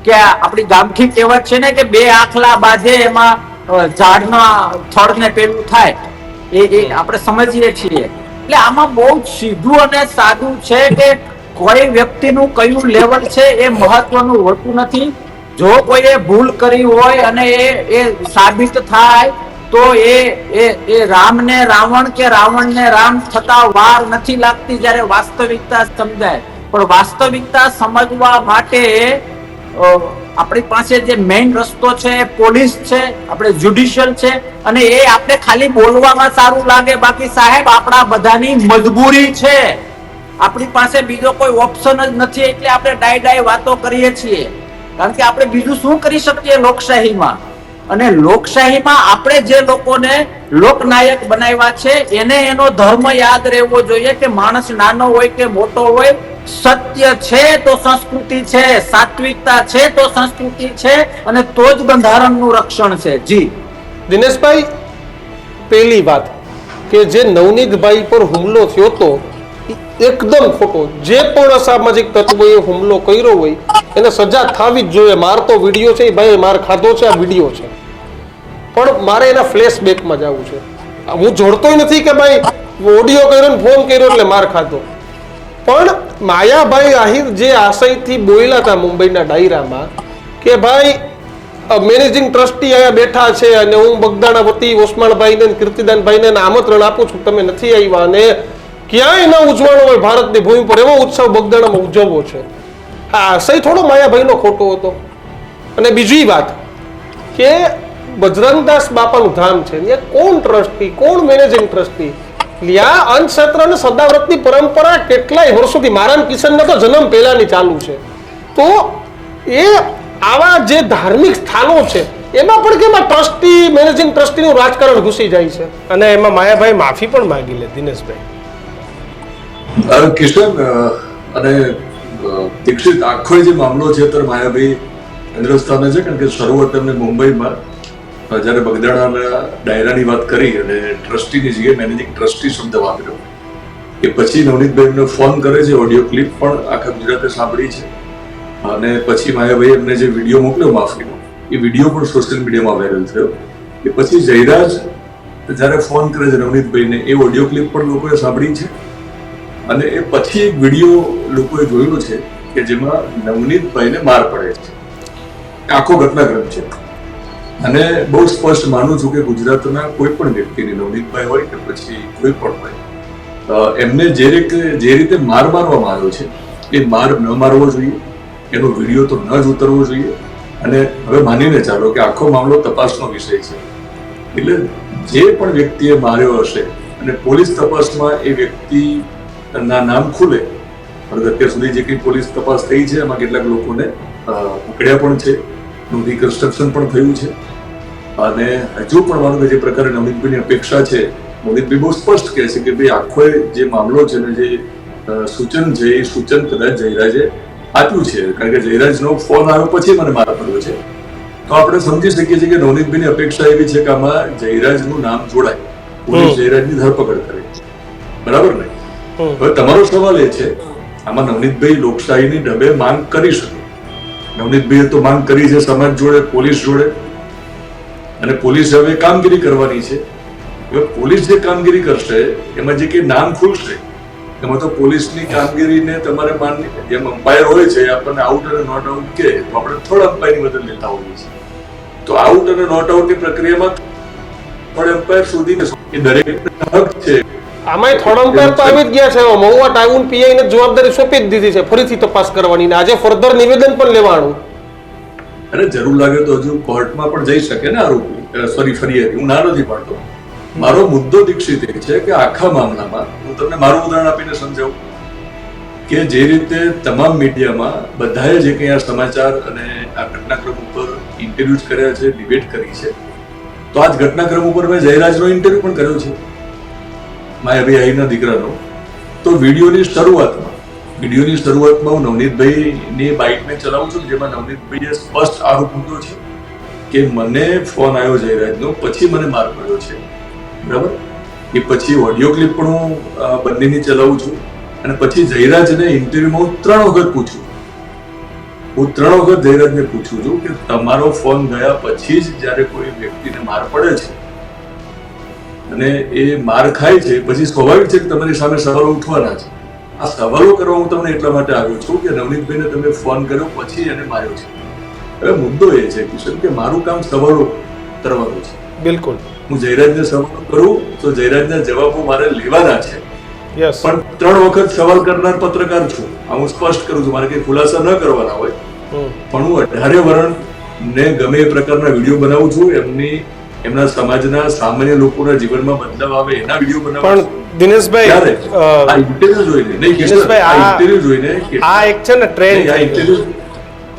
કે આપણી ગામઠી કહેવત છે ને કે બે આખલા બાંધે એમાં ઝાડના થડને પેલું થાય, એ આપણે સમજીએ છીએ. એટલે આમાં બહુ સીધું અને સાદું છે કે કોઈ વ્યક્તિનું કયું લેવલ છે એ મહત્વનું હોતું નથી. જો કોઈએ ભૂલ કરી હોય અને એ સાબિત થાય તો એ રામને રાવણ કે રાવણને રામ થતા વાર નથી લાગતી જ્યારે વાસ્તવિકતા સમજાય. પણ વાસ્તવિકતા સમજવા માટે આપણી પાસે જે મેઇન રસ્તો છે એ પોલીસ છે, આપણે જ્યુડિશિયલ છે. અને એ આપણે ખાલી બોલવામાં સારું લાગે, બાકી સાહેબ આપણા બધાની મજબૂરી છે. આપણી પાસે બીજો કોઈ ઓપ્શન જ નથી. એટલે આપણે ડાય વાતો કરીએ છીએ, કારણ કે આપણે બીજું શું કરી શકીએ લોકશાહીમાં. અને લોકશાહીમાં આપણે જે લોકોને લોકનાયક બનાવ્યા છે એને એનો ધર્મ યાદ રહેવો જોઈએ કે માણસ નાનો હોય કે મોટો હોય, સત્ય છે તો સંસ્કૃતિ છે, સાત્વિકતા છે તો સંસ્કૃતિ છે, અને તો જ બંધારણનું રક્ષણ છે. જી દિનેશભાઈ, પહેલી વાત કે જે નવનીતભાઈ પર હુમલો થયો હતો એકદમ ખોટો. જે પણ અસામાજિક તત્વોએ હુમલો કર્યો હોય એને સજા થવી જ જોઈએ. માર તો વિડીયો છે, ભાઈ માર ખાધો છે, આ વિડીયો છે, પણ મારે એના ફ્લેશબેકમાં જવું છે. હું જોડતોય નથી કે ભાઈ ઓડિયો કર્યો ને ફોન કર્યો એટલે માર ખાધો, પણ માયાભાઈ આહિર જે આશયથી બોલ્યા હતા મુંબઈના ડાયરામાં કે ભાઈ મેનેજિંગ ટ્રસ્ટી અહીંયા બેઠા છે અને હું બગદાણા વતી ઓસમાણભાઈને કીર્તિદાનભાઈને આમંત્રણ આપું છું, તમે નથી આવ્યા અને ક્યાંય ન ઉજવણો હોય ભારતની ભૂમિ પર એવો ઉત્સવ બગદાણામાં ઉજવવો છે. હા, આશય થોડો માયાભાઈનો ખોટો હતો. અને બીજી વાત કે બજરંગદાસ બાપાનું ધામ છે, ત્યાં કોણ ટ્રસ્ટી, કોણ મેનેજિંગ ટ્રસ્ટી? ત્યાં અંધક્ષેત્ર અને સદાવ્રતની પરંપરા કેટલાય વર્ષોથી મારામ કિશનના તો જન્મ પહેલાની ચાલુ છે. તો એ આવા જે ધાર્મિક સ્થાનો છે એમાં પણ કેમ ટ્રસ્ટી મેનેજિંગ ટ્રસ્ટીનું રાજકારણ ઘૂસી જાય છે? અને એમાં માયાભાઈ માફી પણ માંગી લે દિનેશભાઈ. કિશન અને દીક્ષિત આખો જે મામલો છે ત્યારે માયાભાઈ હિન્દુસ્તાને છે, કારણ કે શરૂઆત એમને મુંબઈમાં જ્યારે બગદાણાના ડાયરાની વાત કરી અને ટ્રસ્ટીની જગ્યાએ મેનેજિંગ ટ્રસ્ટી શબ્દ વાપર્યો, એ પછી નવનીતભાઈ એમને ફોન કરે છે, ઓડિયો ક્લિપ પણ આખા ગુજરાતે સાંભળી છે. અને પછી માયાભાઈ એમને જે વિડીયો મોકલ્યો માફીનો, એ વિડીયો પણ સોશિયલ મીડિયામાં વાયરલ થયો. એ પછી જયરાજ જ્યારે ફોન કરે છે નવનીતભાઈને, એ ઓડિયો ક્લિપ પણ લોકોએ સાંભળી છે. અને એ પછી એક વિડીયો લોકોએ જોયેલો છે કે જેમાં નવનીતભાઈને માર પડે છે. આખો ઘટનાક્રમ છે. અને બહુ સ્પષ્ટ માનું છું કે ગુજરાતના કોઈ પણ વ્યક્તિને, નવનીતભાઈ હોય કે પછી કોઈ પણ હોય, એમને જે રીતે માર મારવામાં આવ્યો છે એ માર ન મારવો જોઈએ, એનો વિડીયો તો ન જ ઉતરવો જોઈએ. અને હવે માનીને ચાલો કે આખો મામલો તપાસનો વિષય છે, એટલે જે પણ વ્યક્તિએ માર્યો હશે અને પોલીસ તપાસમાં એ વ્યક્તિના નામ ખુલે, પણ અત્યાર સુધી જે કંઈ પોલીસ તપાસ થઈ છે એમાં કેટલાક લોકોને પકડ્યા પણ છે, રિકન્સ્ટ્રક્શન પણ થયું છે. અને હજુ પણ માનું કે જે પ્રકારે નવનીતભાઈની અપેક્ષા છે, નવનીતભાઈ બહુ સ્પષ્ટ કહે છે કે ભાઈ આખો જે મામલો છે ને જે સૂચન છે એ સૂચન કદાચ જયરાજે આપ્યું છે, કારણ કે જયરાજનો ફોન આવ્યો પછી મને માર પડ્યો છે. તો આપણે સમજી શકીએ છીએ કે નવનીતભાઈની અપેક્ષા એવી છે કે આમાં જયરાજનું નામ જોડાય, પોલીસ જયરાજની ધરપકડ કરે. બરાબર ને? હવે તમારો સવાલ એ છે, આમાં નવનીતભાઈ લોકશાહીની ઢબે માંગ કરી શકે. નવનીતભાઈએ તો માંગ કરી છે સમાજ જોડે, પોલીસ જોડે, અને પોલીસ હવે કામગીરી કરવાની છે. હવે પોલીસ જે કામગીરી કરશે એમાં જે કંઈ નામ ખુલશે એમાં તો પોલીસની કામગીરીને તમારે માનની, જેમ અમ્પાયર હોય છે આપણને આઉટ અને નોટ આઉટ કે, તો આપણે થર્ડ અમ્પાયરની મદદ લેતા હોઈએ છીએ. તો આઉટ અને નોટ આઉટની પ્રક્રિયામાં થર્ડ અમ્પાયર સુધી એ દરેક હક છે. આમાંય થર્ડ અમ્પાયર તો આવી જ ગયા છે. મહુવા ટાઉન પીઆઈ ને જવાબદારી સોંપી જ દીધી છે ફરીથી તપાસ કરવાની, ને આજે ફર્ધર નિવેદન પણ લેવાનું. અને જરૂર લાગે તો હજુ કોર્ટમાં પણ જઈ શકે ને આરોપી, ફરિયાદી. હું ના નથી પાડતો. મારો મુદ્દો દીક્ષિત એ છે કે આખા મામલામાં હું તમને મારું ઉદાહરણ આપીને સમજાવું કે જે રીતે તમામ મીડિયામાં બધાએ જે કંઈ આ સમાચાર અને આ ઘટનાક્રમ ઉપર ઇન્ટરવ્યુઝ કર્યા છે, ડિબેટ કરી છે, તો આ જ ઘટનાક્રમ ઉપર મેં જયરાજનો ઇન્ટરવ્યુ પણ કર્યો છે, માયાભાઈ આહિરના દીકરાનો. તો વિડીયોની શરૂઆતમાં હું નવનીતભાઈની બાઇકને ચલાવું છું, જેમાં નવનીતભાઈએ સ્પષ્ટ આરોપ મૂક્યો છે કે મને ફોન આવ્યો જયરાજનો, પછી મને માર પડ્યો છે. બરાબર? એ પછી ઓડિયો ક્લિપ પણ હું બંનેની ચલાવું છું. અને પછી જયરાજને ઇન્ટરવ્યુમાં હું 3 વખત પૂછું જયરાજને પૂછું છું કે તમારો ફોન ગયા પછી જ જ્યારે કોઈ વ્યક્તિને માર પડે છે અને એ માર ખાય છે, પછી સ્વાભાવિક છે કે તમારી સામે સવાલો ઉઠવાના છે. આ સવાલો કરવા હું તમને એટલા માટે આવ્યો છું કે નવનીતભાઈને તમે ફોન કર્યો પછી એને માર્યો છે. હવે મુદ્દો એ છે કિશન કે મારું કામ સવાલો કરવાનું છે. બિલકુલ. હું જયરાજને સવાલ કરું તો જયરાજના જવાબો મારે લેવાના છે. યસ. પણ 3 વખત સવાલ કરનાર પત્રકાર છું, આ હું સ્પષ્ટ કરું છું. મારે કઈ ખુલાસા ન કરવાના હોય, પણ હું 18 વર્ણને ગમે એ પ્રકારના વિડીયો બનાવું છું, એમના સમાજના સામાન્ય લોકોના જીવનમાં બદલાવ આવે એના વિડીયો બનાવું પણ છું. દિનેશભાઈ, આ ઇન્ટરવ્યુ જોઈને નહીં દિનેશભાઈ, આ ઇન્ટરવ્યુ જોઈને આ એક છે ને ટ્રેન્ડ. આ ઇન્ટરવ્યુ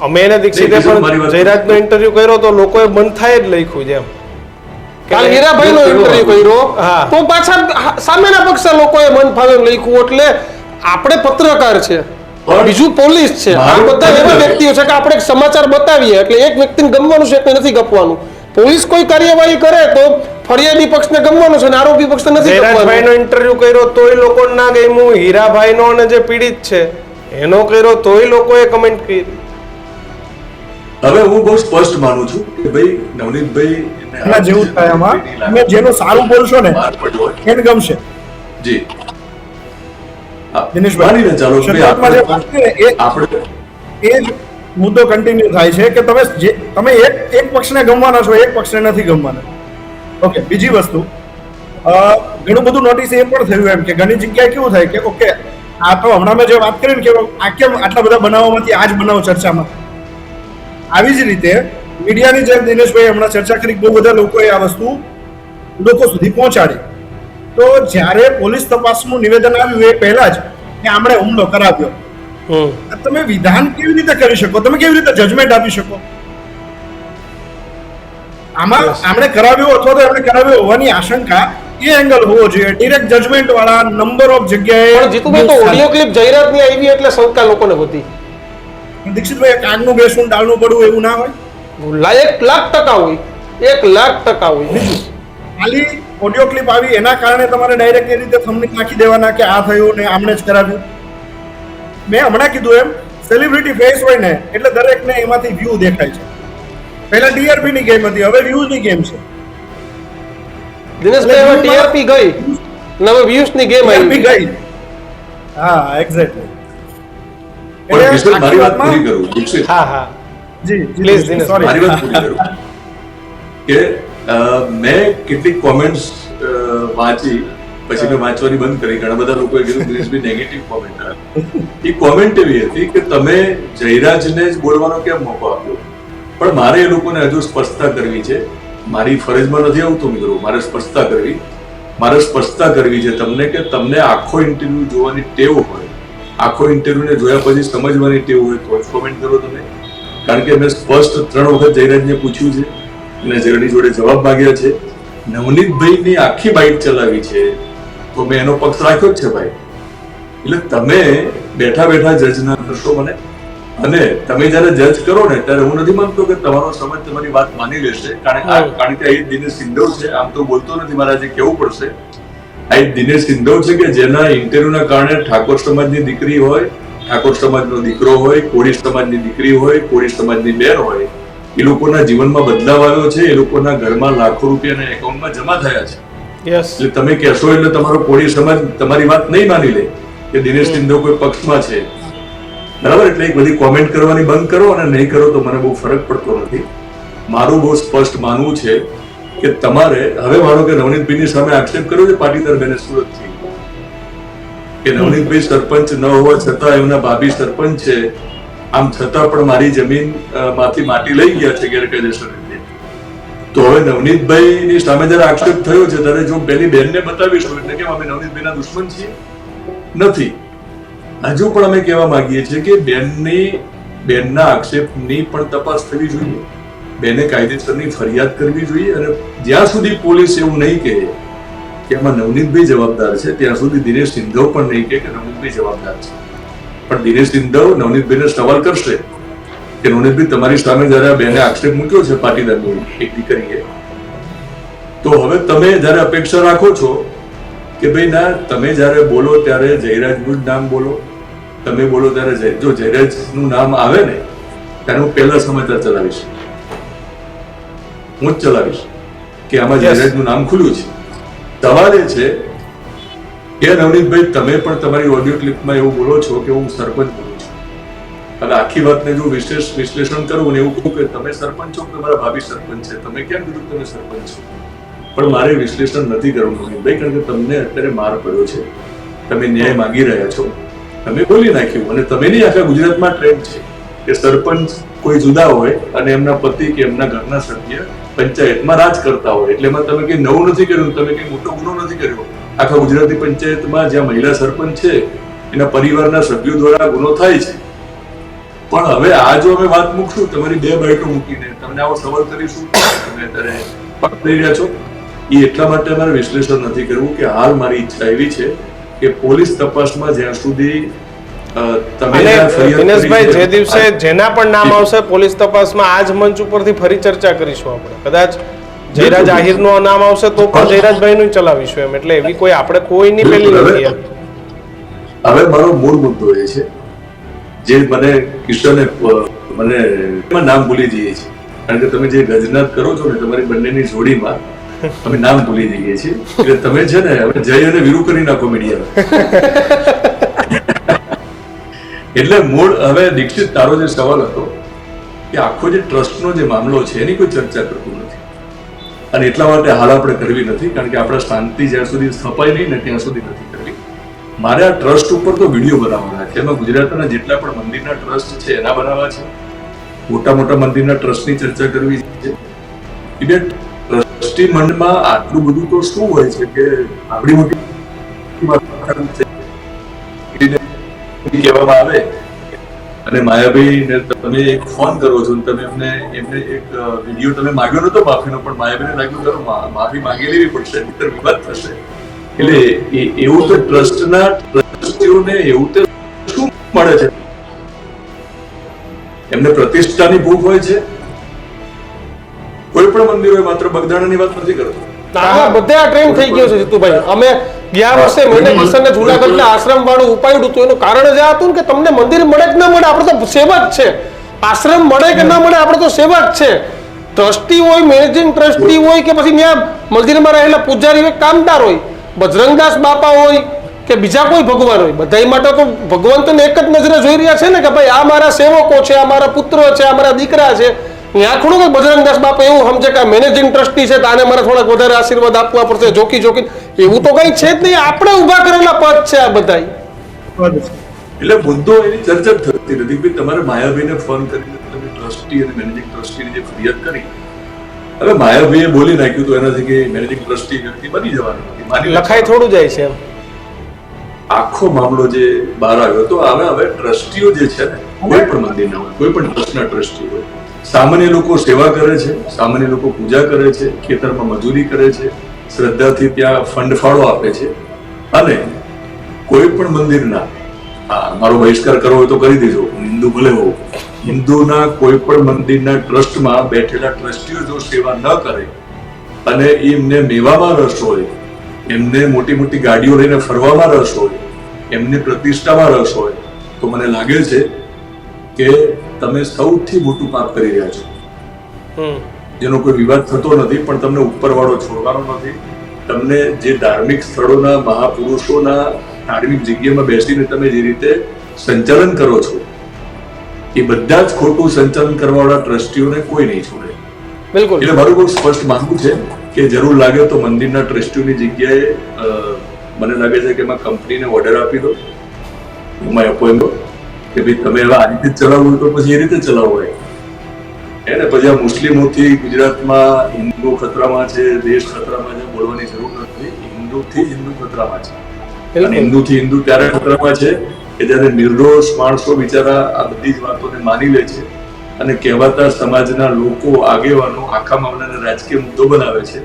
અમે એને દીક્ષિતે પણ જયરાજનો ઇન્ટરવ્યુ કર્યો તો લોકોએ મન થાય જ લખ્યું છે એમ. કાલ હીરાભાઈનો ઇન્ટરવ્યુ કર્યો હા. તો પાછા સામેના પક્ષના લોકોએ મન ફાવે લખ્યું. એટલે આપણે પત્રકાર છે, બીજું પોલીસ છે, આ બધા એવા વ્યક્તિઓ છે કે આપણે એક સમાચાર બતાવીએ એટલે એક વ્યક્તિને ગમવાનું છે એટલે નથી ગપવાનું. પોલીસ કોઈ કાર્યવાહી કરે તો ફરિયાદી પક્ષને ગમવાનો છે અને આરોપી પક્ષને નથી જયરાજભાઈનો ગમવાનો. ઇન્ટરવ્યુ કર્યો તોય લોકોને ના ગમ્યું, હીરાભાઈનો અને જે પીડિત છે એનો કર્યો તોય લોકોએ કમેન્ટ કરી. હવે હું બહુ સ્પષ્ટ માનું છું કે ભાઈ નવનીતભાઈ એના જેવું જ થાય આમાં. તમે જેનું સારું બોલશો ને બહાર પડ્યો હોય. એને ગમશે. જી દિનેશભાઈ, માનીને ચાલો કે શરૂઆતમાં જે વાત કરી ને આપણે એ જ મુદ્દો કન્ટિન્યુ થાય છે કે તમે એક પક્ષને ગમવાના છો, એક પક્ષને નથી ગમવાના. ઓકે, બીજી વસ્તુ, ઘણું બધું નોટિસ એ પણ થયું એમ કે ઘણી જગ્યાએ કેવું થાય કે ઓકે, આ તો હમણાં મેં જે વાત કરી ને કે આ કેમ આટલા બધા બનાવોમાંથી આ જ બનાવ ચર્ચામાં, આવી જ રીતે મીડિયાની જેમ દિનેશભાઈ હમણાં ચર્ચા કરી, બહુ બધા લોકોએ આ વસ્તુ લોકો સુધી પહોંચાડી. તો જ્યારે પોલીસ તપાસનું નિવેદન આવ્યું એ પહેલા જ કે આમણે હુમલો કરાવ્યો, તમે વિધાન કેવી રીતે કરી શકો? તમે કેવી રીતે જજમેન્ટ આપી શકો? આમાં આમણે કરાવ્યો અથવા તો એમણે કરાવ્યો હોવાની આશંકા એ એંગલ હોવો જોઈએ. ડિરેક્ટ જજમેન્ટ વાળા નંબર ઓફ જગ્યાએ પણ જીતુભાઈ તો ઓડિયો ક્લિપ જાહેરાતની આવી એટલે શંકા લોકોને વધી. દીક્ષિતભાઈ, કાગનું બેસવું ડાળનું પડવું એવું ના હોય. 1,00,000% હોય, 1,00,000% હોય. ખાલી ઓડિયો ક્લિપ આવી એના કારણે તમારે ડાયરેક્ટ એ રીતે થંબનેલ નાખી દેવાના કે આ થયું ને આમણે જ કરાવ્યું. મેં હમણાં કીધું એમ, સેલિબ્રિટી ફેસ હોય ને એટલે દરેકને એમાંથી વ્યૂ દેખાય છે. પહેલા ટીઆરપી ની ગેમ હતી, હવે વ્યૂઝ ની ગેમ છે. દિનેશભાઈ હવે ટીઆરપી ગઈ અને હવે views ની ગેમ TRP આવી. ગઈ. હા, એક્ઝેક્ટલી. પણ કિશોર, મારી વાત પૂરી કરું. દીક્ષિત, હા હા જી Please, જી દિનેશ, સોરી. મારી વાત પૂરી કરું કે મેં કેટલીક કોમેન્ટ્સ વાંચી, પછી મેં વાંચવાની બંધ કરી. ઘણા બધા લોકોએ કીધું દિનેશભાઈ નેગેટિવ કોમેન્ટ આવે. એ કોમેન્ટ એવી હતી કે તમે જયરાજને જ બોલવાનો કેમ મોકો આપ્યો? પણ મારે એ લોકોને હજુ સ્પષ્ટતા કરવી છે. મારી ફરજમાં નથી આવતું મિત્રો, મારે સ્પષ્ટતા કરવી. મારે સ્પષ્ટતા કરવી છે તમને કે તમને આખો ઇન્ટરવ્યુ જોવાની ટેવ હોય, આખો ઇન્ટરવ્યુને જોયા પછી સમજવાની ટેવ હોય તો જ કોમેન્ટ કરો તમે. કારણ કે મેં સ્પષ્ટ 3 વખત જયરાજને પૂછ્યું છે અને જયરાજની જોડે જવાબ માંગ્યા છે. નવનીતભાઈની આખી બાઇટ ચલાવી છે તો મેં એનો પક્ષ રાખ્યો જ છે ભાઈ. એટલે તમે બેઠા બેઠા જજ ના કરશો મને. અને તમે જયારે જજ કરો ને ત્યારે હું નથી માનતો કે તમારો સમાજ તમારી વાત માની લેશે. કારણ કે અહીં દિનેશ સિંધવ છે, આમ તો બોલતો નથી, મારે આજે કહેવું પડશે. અહીં દિનેશ સિંધવ છે કે જેના ઇન્ટરવ્યુના કારણે ઠાકોર સમાજની દીકરી હોય, ઠાકોર સમાજનો દીકરો હોય, કોળી સમાજની દીકરી હોય, કોળી સમાજની બહેન હોય, એ લોકોના જીવનમાં બદલાવ આવ્યો છે. એ લોકોના ઘરમાં લાખો રૂપિયાના એકાઉન્ટમાં જમા થયા છે. યસ, એટલે તમે કહેશો એટલે તમારો કોળી સમાજ તમારી વાત નહીં માની લે કે દિનેશ સિંધવ કોઈ પક્ષમાં છે, બરાબર? એટલે એક બધી કોમેન્ટ કરવાની બંધ કરો અને નહીં કરો તો મને બહુ ફરક પડતો નથી. મારું બહુ સ્પષ્ટ માનવું છે કે તમારે હવે માનો કે નવનીતભાઈની સામે આક્ષેપ કર્યો છે પાટીદાર બેને સુરતથી કે નવનીતભાઈ સરપંચ ન હોવા છતાં એમના ભાભી સરપંચ છે, આમ છતાં પણ મારી જમીન માંથી માટી લઈ ગયા છે ગેરકાયદેસર રીતે. તો હવે નવનીતભાઈની સામે જયારે આક્ષેપ થયો છે ત્યારે જો પેલી બેનને બતાવીશું એટલે કેમ અમે નવનીતભાઈના દુશ્મન છીએ? નથી. હજુ પણ અમે કહેવા માંગીએ છીએ કે બેનના આક્ષેપની પણ તપાસ થવી જોઈએ. બેને કાયદેસરની ફરિયાદ કરવી જોઈએ અને જ્યાં સુધી પોલીસ એવું નહીં કહે કે એમાં નવનીતભાઈ જવાબદાર છે ત્યાં સુધી દિનેશ સિંધવ પણ નહીં કહે કે નવનીતભાઈ જવાબદાર છે. પણ દિનેશ સિંધવ નવનીતભાઈને સવાલ કરશે કે નવનીતભાઈ તમારી સામે જયારે આ બેને આક્ષેપ મૂક્યો છે પાટીદારની એક દીકરીએ, તો હવે તમે જયારે અપેક્ષા રાખો છો કે ભાઈ ના, તમે જયારે બોલો ત્યારે જયરાજનું જ નામ બોલો, તમે બોલો ત્યારે જો જયરાજનું નામ આવે ને ત્યારે હું પહેલા સમાચાર ચલાવીશ, હું જ ચલાવીશ કે આમાં જયરાજનું નામ ખુલ્યું છે. સવાલ એ છે કે નવનીતભાઈ તમે પણ તમારી ઓડિયો ક્લિપમાં એવું બોલો છો કે હું સરપંચ બોલું છું. અને આખી વાતને જો વિશ્લેષણ કરવું ને એવું કહું કે તમે સરપંચ છો, તમારા ભાભી સરપંચ છે, તમે કેમ કીધું તમે સરપંચ છો? પણ મારે વિશ્લેષણ નથી કરવું નવનીતભાઈ, કારણ કે તમને અત્યારે માર પડ્યો છે, તમે ન્યાય માંગી રહ્યા છો, તમે બોલી નાખ્યું. અને તમે નહીં, આખા ગુજરાતમાં ટ્રેન્ડ છે કે સરપંચ કોઈ જુદા હોય અને એમના પતિ કે એમના ઘરના સભ્ય પંચાયતમાં રાજ કરતા હોય. એટલે એમાં તમે કઈ નવું નથી કર્યું, તમે કઈ મોટો ગુનો નથી કર્યો. આખા ગુજરાતી પંચાયતમાં જ્યાં મહિલા સરપંચ છે એના પરિવારના સભ્યો દ્વારા ગુનો થાય છે. પણ હવે આ જો અમે વાત મૂકશું તમારી 2 બાઈટો મૂકીને તમને આવો સવાલ કરીશું, તમે અત્યારે પકડી રહ્યા છો. એ એટલા માટે અમારે વિશ્લેષણ નથી કરવું કે હાલ મારી ઈચ્છા એવી છે કે પોલીસ તપાસમાં જ્યાં સુધી દિનેશભાઈ જે દિવસે જેના પણ નામ આવશે પોલીસ તપાસમાં આ જ મંચ ઉપરથી ફરી ચર્ચા કરીશું આપણે. કદાચ જયરાજ આહિરનું નામ આવશે તો પણ જયરાજભાઈનું જ ચલાવીશું એમ, એટલે એવી કોઈ આપણે કોઈની પેલી નથી એમ. હવે મારો મૂળ મુદ્દો એ છે જે મને કિશને મને નામ ભૂલી જઈએ છીએ, કારણ કે તમે જે ગજનાથ કરો છો ને તમારી બંનેની જોડીમાં અમે નામ ભૂલી જઈએ છીએ, એટલે તમે છે ને હવે જય અને વીરુ કરી નાખો મીડિયા. એટલે મૂળ હવે દીક્ષિત તારો જે સવાલ હતો કે આખો જે ટ્રસ્ટનો જે મામલો છે એની કોઈ ચર્ચા કરતું નથી, અને એટલા માટે હાલ આપણે કરવી નથી, કારણ કે આપણા શાંતિ જ્યાં સુધી સ્થપાય નહીં ને ત્યાં સુધી નથી કરવી. મારે આ ટ્રસ્ટ ઉપર તો વિડીયો બનાવવાના છે, એમાં ગુજરાતના જેટલા પણ મંદિરના ટ્રસ્ટ છે એના બનાવવા છે, મોટા મોટા મંદિરના ટ્રસ્ટની ચર્ચા કરવી છે. એટલે ટ્રસ્ટી મંડળમાં આટલું બધું તો શું હોય છે કે આપણી મોટી કહેવામાં આવે અને માયાભાઈ ને તમે એક ફોન કરો છો, તમે એમને એક વિડીયો તમે માંગ્યો નતો માફીનો, પણ માયાભાઈને લાગ્યું કરો માફી માંગી લેવી પડશે, નહીંતર વિવાદ થશે. એટલે એવું તો ટ્રસ્ટના ટ્રસ્ટીઓને એવું તો શું મળે છે? એમને પ્રતિષ્ઠાની ભૂખ હોય છે. કોઈ પણ મંદિર હોય, માત્ર બગદાણાની વાત નથી કરતો. બધે આ ટ્રેન્ડ થઈ ગયો છે જીતુભાઈ. અમે ગયા વર્ષે મેને કિશનને જુનાગઢના આશ્રમ વાળું ઉપાડ્યું હતું, એનું કારણ જ આ હતું કે તમને મંદિર મળે કે ના મળે, આપણે તો સેવા જ છે. આશ્રમ મળે કે ના મળે, આપણે તો સેવા જ છે. ટ્રસ્ટી હોય, મેનેજિંગ ટ્રસ્ટી હોય કે પછી ત્યાં મંદિરમાં રહેલા પૂજારી હોય, કામદાર હોય, બજરંગદાસ બાપા હોય કે બીજા કોઈ ભગવાન હોય, બધા માટે તો ભગવાન તો એક જ નજરે જોઈ રહ્યા છે ને કે ભાઈ આ મારા સેવકો છે, આ મારા પુત્ર છે, આ મારા દીકરા છે. ત્યાં થોડું કે બજરંગદાસ બાપા એવું સમજે કે મેનેજિંગ ટ્રસ્ટી છે તો આને મારે થોડાક વધારે આશીર્વાદ આપવા પડશે, જોકી એવું તો કઈ છે જ નહીં. આપણે ઉભા કરેલા પદ છે આ બધા. એટલે મુદ્દો એની ચર્ચા જ થતી નથી કે તમારે માયાભાઈને ફોન કરીને તમે ટ્રસ્ટી અને મેનેજિંગ ટ્રસ્ટીની જે ફરિયાદ કરી, હવે માયાભાઈએ બોલી નાખ્યું તો એનાથી કે મેનેજિંગ ટ્રસ્ટી વ્યક્તિ બની જવાનું નથી, માની લખાઈ થોડું જાય છે એમ. આખો મામલો જે બહાર આવ્યો તો હવે ટ્રસ્ટીઓ જે છે ને, કોઈ પણ મંદિરના હોય, કોઈ પણ ટ્રસ્ટના ટ્રસ્ટી હોય, સામાન્ય લોકો સેવા કરે છે, સામાન્ય લોકો પૂજા કરે છે, ખેતરમાં મજૂરી કરે છે, શ્રદ્ધાથી ત્યાં ફંડ ફાળો આપે છે, અને કોઈ પણ મંદિરના મારો બહિષ્કાર કરવો હોય તો કરી દેજો, હિન્દુ ભલે હોઉં, હિન્દુના કોઈ પણ મંદિરના ટ્રસ્ટમાં બેઠેલા ટ્રસ્ટીઓ જો સેવા ન કરે અને એમને મેવામાં રસ હોય, એમને મોટી મોટી ગાડીઓ લઈને ફરવામાં રસ હોય, એમને પ્રતિષ્ઠામાં રસ હોય, તો મને લાગે છે કે તમે સૌથી મોટું પાપ કરી રહ્યા છો, જેનો કોઈ વિવાદ થતો નથી, પણ તમને ઉપરવાળો છોડવાનો નથી. તમને જે ધાર્મિક સ્થળોના મહાપુરુષોના ધાર્મિક જગ્યામાં બેસીને તમે જે રીતે સંચાલન કરો છો, એ બધા જ ખોટું સંચાલન કરવાવાળા ટ્રસ્ટીઓને કોઈ નહીં છોડે. બિલકુલ. એટલે મારું બહુ સ્પષ્ટ માનવું છે કે જરૂર લાગે તો મંદિરના ટ્રસ્ટીઓની જગ્યાએ મને લાગે છે કે એમાં કંપનીને ઓર્ડર આપી દો, એમાં એપોઇન્ટ કે ભાઈ તમે હવે આ રીતે ચલાવવું હોય તો પછી એ રીતે ચલાવવું હોય. એને પછી આ મુસ્લિમોથી ગુજરાતમાં હિન્દુ ખતરામાં છે, દેશ ખતરામાં છે બોલવાની જરૂર નથી. હિન્દુથી હિન્દુ ખતરામાં છે, અને હિન્દુથી હિન્દુ ત્યારે ખતરામાં છે કે જ્યારે નિર્દોષ માણસો બિચારા આ બધી જ વાતોને માની લે છે અને કહેવાતા સમાજના લોકો, આગેવાનો આખા મામલાને રાજકીય મુદ્દો બનાવે છે,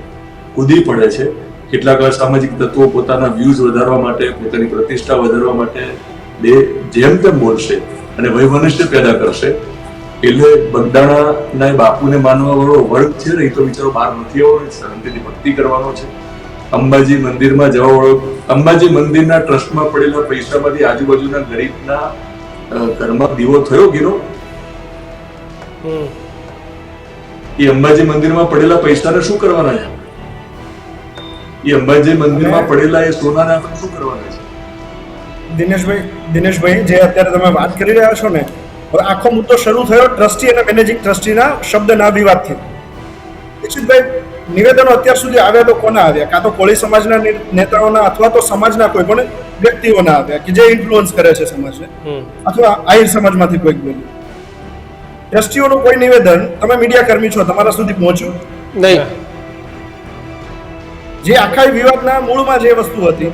કૂદી પડે છે. કેટલાક અસામાજિક તત્વો પોતાના વ્યૂઝ વધારવા માટે, પોતાની પ્રતિષ્ઠા વધારવા માટે જેમ તેમ બોલશે અને વૈમનસ્ય પેદા કરશે. એટલે બગદાણાના બાપુને માનવા વાળો વર્ગ છે ને, એ તો બિચારો બહાર નથી આવવાનો, શાંતિથી ભક્તિ કરવાનો છે. અંબાજી મંદિરમાં જવા વાળો, અંબાજી મંદિરના ટ્રસ્ટમાં પડેલા પૈસામાંથી આજુબાજુના ગરીબના ઘરમાં દીવો થયો ગીરો, એ અંબાજી મંદિરમાં પડેલા પૈસાને શું કરવાના છે? એ અંબાજી મંદિરમાં પડેલા એ સોનાને આપણે શું કરવાના છે? દિનેશભાઈ જે અત્યારે તમે વાત કરી રહ્યા છો ને, હવે આખો મુદ્દો શરૂ થયો ટ્રસ્ટી અને મેનેજિંગ ટ્રસ્ટીના શબ્દના વિવાદથી. દીક્ષિતભાઈ, નિવેદનો અત્યાર સુધી આવ્યા તો કોના આવ્યા? કાં તો કોળી સમાજના નેતાઓના અથવા તો સમાજના કોઈ પણ વ્યક્તિઓના આવ્યા કે જે ઇન્ફ્લુઅન્સ કરે છે સમાજને, અથવા આહિર સમાજમાંથી કોઈક બોલ્યું. ટ્રસ્ટીઓનું કોઈ નિવેદન, તમે મીડિયા કર્મી છો, તમારા સુધી પહોંચ્યું નહીં? જે આખા વિવાદના મૂળમાં જે વસ્તુ હતી,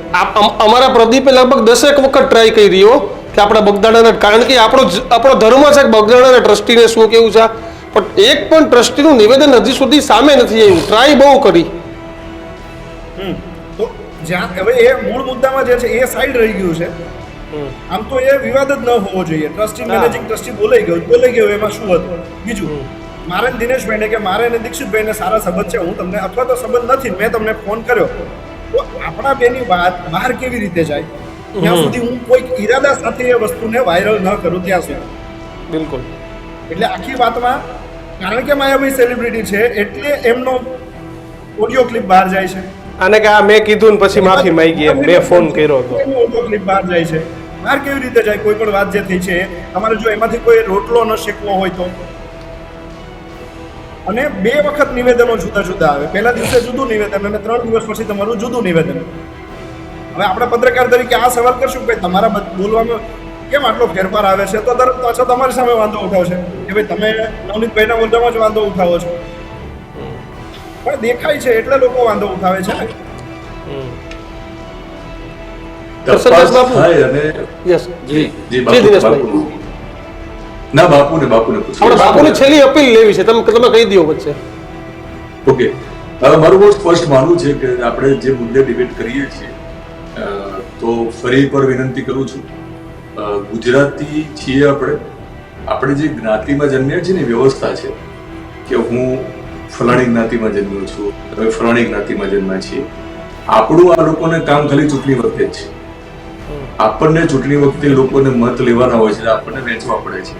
અમારા પ્રદીપે લગભગ 10 વખત ટ્રાય કરી રહ્યો કે આપણા બગદાણાના, કારણ કે આપણો ધર્મ છે કે બગદાણાના ટ્રસ્ટીને શું કેવું છે, પણ એક પણ ટ્રસ્ટીનું નિવેદન હજી સુધી સામે નથી આવ્યું. ટ્રાય બહુ કરી. તો જ્યાં હવે એ મૂળ મુદ્દામાં જે છે એ સાઈડ રહી ગયું છે. આમ તો એ વિવાદ જ ન હોવો જોઈએ. ટ્રસ્ટી મેનેજિંગ ટ્રસ્ટી બોલાઈ ગયો એમાં શું હતું? બીજું મારે ને દિનેશભાઈને કે મારે ને દીક્ષિતભાઈને સારા સંબંધ છે, હું તમને અથવા તો સંબંધ નથી, મેં તમને ફોન કર્યો, તો આપણા બેની વાત બહાર કેવી રીતે જાય? ત્યાં સુધી હું કોઈ ઈરાદા સાથે એ વસ્તુને વાયરલ ન કરું ત્યાં સુધી. બિલકુલ. એટલે આખી વાતમાં કારણ કે માયાભાઈ સેલિબ્રિટી છે એટલે એમનો ઓડિયો ક્લિપ બહાર જાય છે, અને કે આ મેં કીધું ને પછી માફી માંગી એમ મેં ફોન કર્યો હતો. ઓડિયો ક્લિપ બહાર જાય છે. બહાર કેવી રીતે જાય? કોઈ પણ વાત જે થઈ છે તમારે જો એમાંથી કોઈ રોટલો ન શેકવો હોય તો. અને 2 વખત નિવેદનો જુદા જુદા આવે, પહેલા દિવસે જુદું નિવેદન અને 3 દિવસ પછી તમારું જુદું નિવેદન. હવે આપણે પત્રકાર તરીકે આ સવાલ કરશું કે તમારા બોલવામાં કેમ આટલો ફેરફાર આવે છે, તો તરત પાછો તમારી સામે વાંધો ઉઠાવશે કે ભાઈ તમે નવનીતભાઈના મુદ્દામાં જ વાંધો ઉઠાવો છો. પણ દેખાય છે એટલે લોકો વાંધો ઉઠાવે છે ને. તપાસ થાય અને યસ જી જી, બાપુ દિનેશભાઈ. બાપુ. ના બાપુને પૂછો. આપણે બાપુની છેલ્લી અપીલ લેવી છે, તમે કહી દો વચ્ચે. ઓકે, હવે મારું બહુ સ્પષ્ટ માનવું છે કે આપણે જે મુદ્દે ડિબેટ કરીએ છીએ, તો ફરી પર વિનંતી કરું છું, ગુજરાતી છીએ આપણે જે જ્ઞાતિમાં જન્મ્યા છીએ ને વ્યવસ્થા છે કે હું ફલાણી જ્ઞાતિમાં જન્મ્યો છું, તમે ફલાણી જ્ઞાતિમાં જન્મ્યા છીએ. આપણું આ લોકોને કામ ખાલી ચૂંટણી વખતે જ છે. આપણને ચૂંટણી વખતે લોકોને મત લેવાના હોય છે, આપણને વેચવા પડે છે.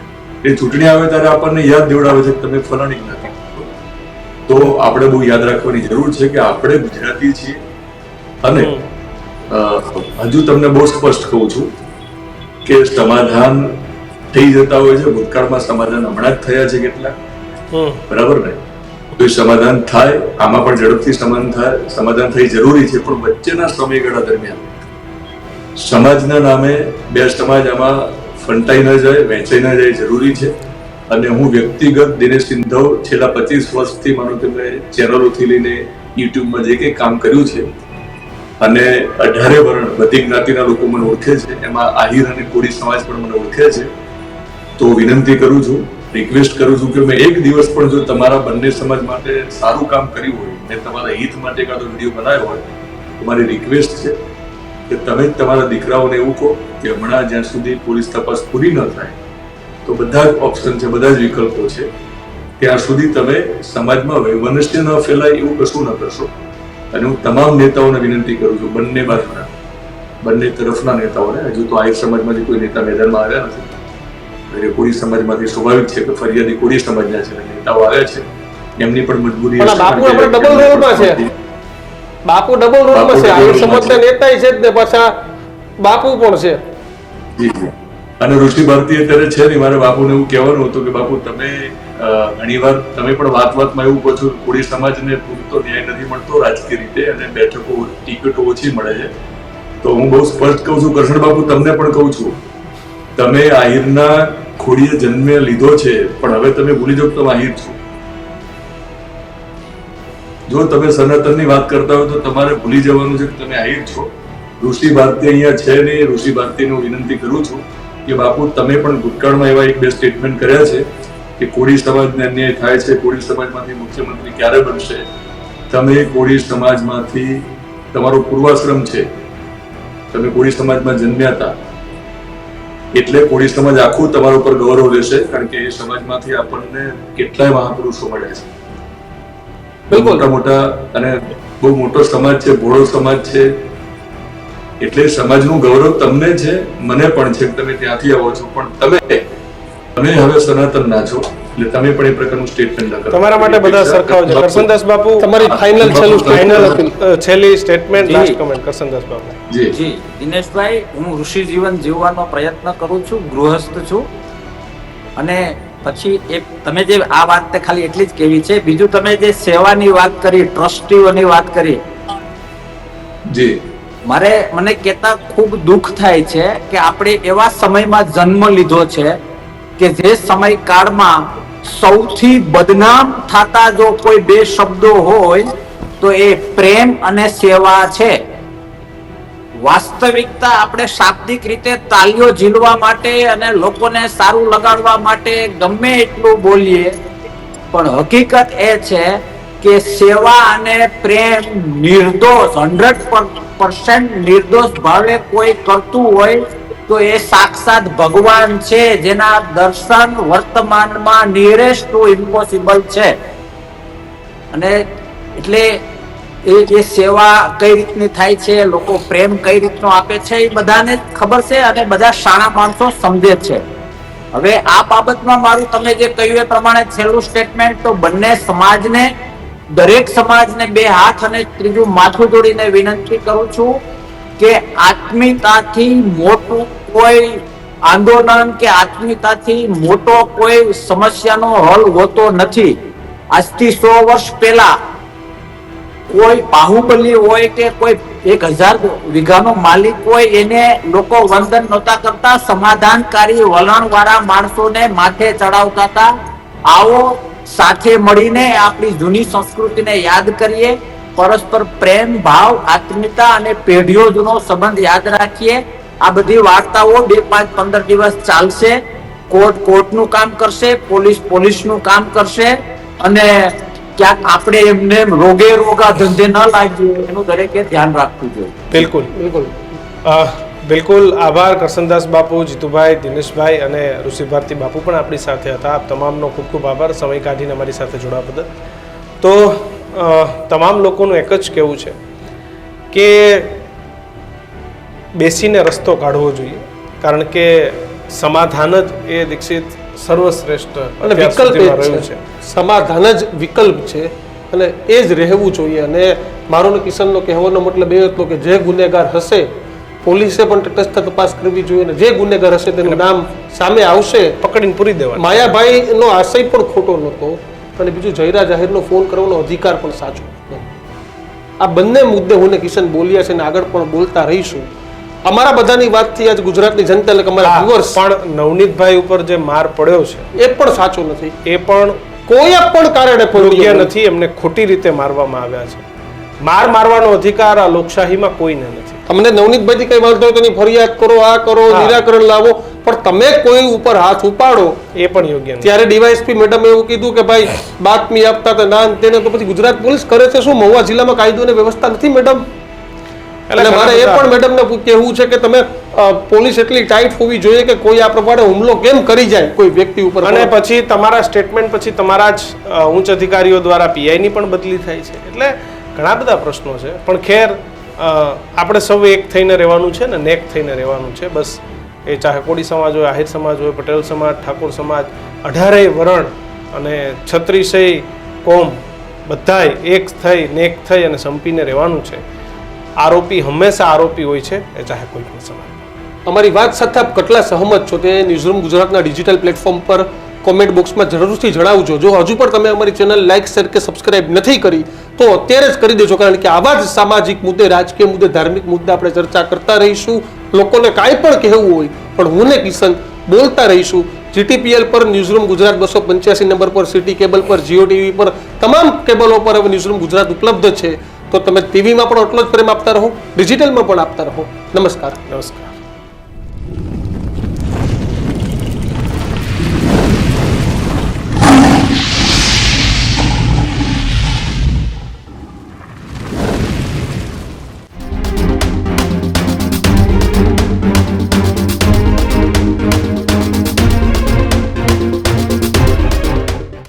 એ ચૂંટણી આવે ત્યારે આપણને યાદ દેવડાવે છે કે તમે ફલાણી જ્ઞાતિ. તો આપણે બહુ યાદ રાખવાની જરૂર છે કે આપણે ગુજરાતી છીએ. અને હજુ તમને બહુ સ્પષ્ટ કહું છું કે સમાધાન થઈ જતા હોય છે. ભૂતકાળમાં સમાધાન હમણાં જ થયા છે કેટલાક, બરાબર ને? તો સમાધાન થાય, આમાં પણ ઝડપથી સમાધાન થઈ જરૂરી છે. પણ વચ્ચેના સમયગાળા દરમિયાન સમાજના નામે 2 સમાજ આમાં ફંટાઈ ન જાય, વહેંચાઈ ન જાય જરૂરી છે. અને હું વ્યક્તિગત દિનેશ સિંધવ છેલ્લા 25 વર્ષથી માનો કે મેં ચેનલોથી લઈને યુટ્યુબમાં જે કંઈ કામ કર્યું છે, અને 18 વર્ણ બધી જ્ઞાતિના લોકો મને ઓળખે છે, એમાં આહિર અને કોળી સમાજ પણ મને ઓળખે છે. તો વિનંતી કરું છું, રિક્વેસ્ટ કરું છું કે મેં એક દિવસ પણ જો તમારા બંને સમાજ માટે સારું કામ કર્યું હોય ને તમારા હિત માટે કાં તો વિડીયો બનાવ્યો હોય, તો મારી રિક્વેસ્ટ છે કે તમે જ તમારા દીકરાઓને એવું કહો કે હમણાં જ્યાં સુધી પોલીસ તપાસ પૂરી ન થાય તો બધા જ ઓપ્શન છે, બધા જ વિકલ્પો છે, ત્યાં સુધી તમે સમાજમાં વૈમનસ્ય ન ફેલાય એવું કશું ન કરશો. અને હું તમામ નેતાઓને વિનંતી કરું છું, બંને બાજુના, બંને તરફના નેતાઓને, હજુ તો આહિર સમાજમાંથી કોઈ નેતા મેદાનમાં આવ્યા નથી, કોળી સમાજમાંથી સ્વાભાવિક છે કે ફરિયાદી કોળી સમાજના છે, નેતાઓ આવ્યા છે, એમની પણ મજબૂરી પણ બાપુ આપણે ડબલ રોલમાં છે. બાપુ ડબલ રોલમાં છે, આહિર સમાજના નેતા છે જ ને પાછા બાપુ પણ છે. જી જી. અને ઋષિ ભારતી અત્યારે છે ને, મારે બાપુને એવું કહેવાનું હતું કે બાપુ તમે ઘણીવાર તમે પણ વાતમાં એવું કહો છો કોળી સમાજને પૂરતો ન્યાય નથી મળતો રાજકીય રીતે, અને બેઠકો ટિકિટો ઓછી મળે છે. તો હું બહુ સ્પષ્ટ કહું છું, કરશન બાપુ તમને પણ કહું છું, તમે આહિરના ખોડીએ જન્મ લીધો છે, પણ હવે તમે ભૂલી જાઓ કે તમે આહિર છો. જો તમે સનાતનની વાત કરતા હો તો તમારે ભૂલી જવાનું છે કે તમે આહિર છો. ઋષિ ભારતી અહીંયા છે ને, ઋષિ ભારતીને હું વિનંતી કરું છું કે બાપુ તમે પણ ભૂતકાળમાં એવા 1-2 સ્ટેટમેન્ટ કર્યા છે કે કોળી સમાજને અન્યાય થાય છે, કોળી સમાજમાંથી મુખ્યમંત્રી ક્યારે બનશે. તમે કોળી સમાજમાંથી, તમારો પૂર્વાશ્રમ છે, તમે કોળી સમાજમાં જન્મ્યા હતા, એટલે કોળી સમાજ આખું તમારા ઉપર ગૌરવ લેશે, કારણ કે એ સમાજમાંથી આપણને કેટલાય મહાપુરુષો મળ્યા છે. મોટા મોટા અને બહુ મોટો સમાજ છે, ભોળો સમાજ છે, એટલે સમાજનું ગૌરવ તમને છે, મને પણ છે કે તમે ત્યાંથી આવો છો. પણ તમે હવે સનાતન ના છો, એટલે તમે પણ એ પ્રકારનું સ્ટેટમેન્ટ ના કરો. તમારા માટે બધા સરખાવ છે. કરશનદાસ બાપુ તમારી છેલ્લી સ્ટેટમેન્ટ, લાસ્ટ કમેન્ટ કરશનદાસ બાપુ. જી દિનેશભાઈ, હું ઋષિ જીવન જીવવાનો પ્રયત્ન કરું છું, ગૃહસ્થ છું. અને પછી એક તમે જે આ વાત ખાલી એટલી જ કેવી છે, બીજું તમે જે સેવાની વાત કરી, ટ્રસ્ટીઓની વાત કરી, જી મને કહેતા ખૂબ દુઃખ થાય છે કે આપણે એવા સમયમાં જન્મ લીધો છે કે જે સમયકાળમાં સૌથી બદનામ થતા જો કોઈ 2 શબ્દો હોય તો એ પ્રેમ અને સેવા છે. વાસ્તવિકતા આપણે શાબ્દિક રીતે તાલીઓ ઝીલવા માટે અને લોકોને સારું લગાડવા માટે ગમે એટલું બોલીએ, પણ હકીકત એ છે કે સેવા અને પ્રેમ નિર્દોષ 100% નિર્દોષ ભાવે કોઈ કરતું હોય તો એ સાક્ષાત ભગવાન છે, જેના દર્શન વર્તમાનમાં નિયરેસ્ટ ટુ ઇમ્પોસિબલ છે. અને એટલે એ સેવા કઈ રીતની થાય છે, લોકો પ્રેમ કઈ રીતનો આપે છે, એ બધાને ખબર છે અને બધા શાણા માણસો સમજે છે. હવે આ બાબતમાં મારું તમે જે કહ્યું એ પ્રમાણે છેલ્લું સ્ટેટમેન્ટ, તો બંને સમાજને, દરેક સમાજને બે હાથ અને ત્રીજું માથું જોડીને વિનંતી કરું છું કે આત્મીયતાથી મોટું કોઈ આંદોલન કે આત્મીયતાથી મોટો કોઈ સમસ્યાનો હલ હોતો નથી. આજથી 100 વર્ષ પહેલા કોઈ બાહુબલી હોય કે કોઈ 1000 વીઘાનો માલિક હોય, એને લોકો વંદન નહોતા કરતા, સમાધાનકારી વલણ વાળા માણસોને માથે ચડાવતા હતા. આવો સાથે મળીને આપણી જૂની સંસ્કૃતિને યાદ કરીએ, પરસ્પર પ્રેમ ભાવ, આત્મીયતા અને પેઢીઓ જૂનો સંબંધ યાદ રાખીએ. આ બધી વાર્તાઓ 2, 5, 15 દિવસ ચાલશે. કોર્ટ કોર્ટનું કામ કરશે, પોલીસ પોલીસનું કામ કરશે, અને ક્યાંક આપણે એમને રોગે રોગા ધંધે ન લાગીએ એનું દરેકે ધ્યાન રાખવું જોઈએ. બિલકુલ બિલકુલ. બિલકુલ આભાર. કરસનદાસ બાપુ, જીતુભાઈ, દિનેશભાઈ અને ઋષિ ભારતી બાપુ પણ આપણી સાથે હતા. આપ તમામનો ખૂબ ખૂબ આભાર સમય કાઢીને અમારી સાથે જોડાવા બદલ. તો તમામ લોકોનું એક જ કહેવું છે કે બેસીને રસ્તો કાઢવો જોઈએ, કારણ કે સમાધાન જ એ દીક્ષિત સર્વશ્રેષ્ઠ અને વિકલ્પ એ જ છે. સમાધાન જ વિકલ્પ છે અને એ જ રહેવું જોઈએ. અને મારો ને કિશનનો કહેવાનો મતલબ એ હતો કે જે ગુનેગાર હશે પોલીસે પણ તટસ્થ તપાસ કરવી જોઈએ, અને જે ગુનેગાર હશે તેનું નામ સામે આવશે, પકડીને પૂરી દેવાનું. માયાભાઈનો આશય પણ ખોટો નહોતો, અને બીજું જયરાજ આહિરનો ફોન કરવાનો અધિકાર પણ સાચો હતો. આ બંને મુદ્દે હું ને કિશન બોલ્યા છે અને આગળ પણ બોલતા રહીશું. અમારા બધાની વાતથી આજ ગુજરાતની જનતા એટલે કે અમારા વ્યુઅર્સ પણ નવનીતભાઈ ઉપર જે માર પડ્યો છે એ પણ સાચો નથી, એ પણ કોઈ પણ કારણે યોગ્ય નથી. એમને ખોટી રીતે મારવામાં આવ્યા છે. મારવાનો અધિકાર આ લોકશાહીમાં કોઈને નથી. તમને નવનીતભાઈથી કઈ વાંધો હોય તો એની ફરિયાદ કરો, આ કરો, નિરાકરણ લાવો, પણ તમે કોઈ ઉપર હાથ ઉપાડો એ પણ યોગ્ય નથી. ત્યારે ડીવાયએસપી મેડમે એવું કીધું કે ભાઈ બાતમી આપતા હતા ના તેને, તો પછી ગુજરાત પોલીસ કરે છે શું? મહુવા જિલ્લામાં કાયદો અને વ્યવસ્થા નથી મેડમ? એટલે મારે એ પણ મેડમને કહેવું છે કે તમે પોલીસ એટલી ટાઈટ હોવી જોઈએ કે કોઈ આ પ્રમાણે હુમલો કેમ કરી જાય કોઈ વ્યક્તિ ઉપર. અને પછી તમારા સ્ટેટમેન્ટ પછી તમારા જ ઉચ્ચ અધિકારીઓ દ્વારા પીઆઈની પણ બદલી થાય છે. એટલે ઘણા બધા પ્રશ્નો છે. પણ ખેર, આપણે સૌ એક થઈને રહેવાનું છે ને, નેક થઈને રહેવાનું છે. બસ એ ચાહે કોળી સમાજ હોય, આહિર સમાજ હોય, પટેલ સમાજ, ઠાકોર સમાજ, 18 વર્ણ અને 36 કોમ, બધાય એક થઈ નેક થઈ અને સંપીને રહેવાનું છે. આરોપી હંમેશા આરોપી હોય છે, એ ચાહે કોઈ પણ સમાજ. અમારી વાત સાથે આપ કેટલા સહમત છો તે ન્યૂઝરૂમ ગુજરાતના ડિજિટલ પ્લેટફોર્મ પર કોમેન્ટ બોક્સમાં જરૂરથી જણાવજો. જો હજુ પણ તમે અમારી ચેનલ લાઇક, શેર કે સબસ્ક્રાઇબ નથી કરી તો અત્યારે જ કરી દેજો, કારણ કે આવા જ સામાજિક મુદ્દે, રાજકીય મુદ્દે, ધાર્મિક મુદ્દે આપણે ચર્ચા કરતા રહીશું. લોકોને કાંઈ પણ કહેવું હોય પણ હું ને કિશન બોલતા રહીશું. GTPL પર ન્યૂઝરૂમ ગુજરાત 285 નંબર પર, સિટી કેબલ પર, જીઓ ટીવી પર, તમામ કેબલો પર હવે ન્યૂઝરૂમ ગુજરાત ઉપલબ્ધ છે. તો તમે ટીવીમાં પણ એટલો જ પ્રેમ આપતા રહો, ડિજિટલમાં પણ આપતા રહો. નમસ્કાર. નમસ્કાર.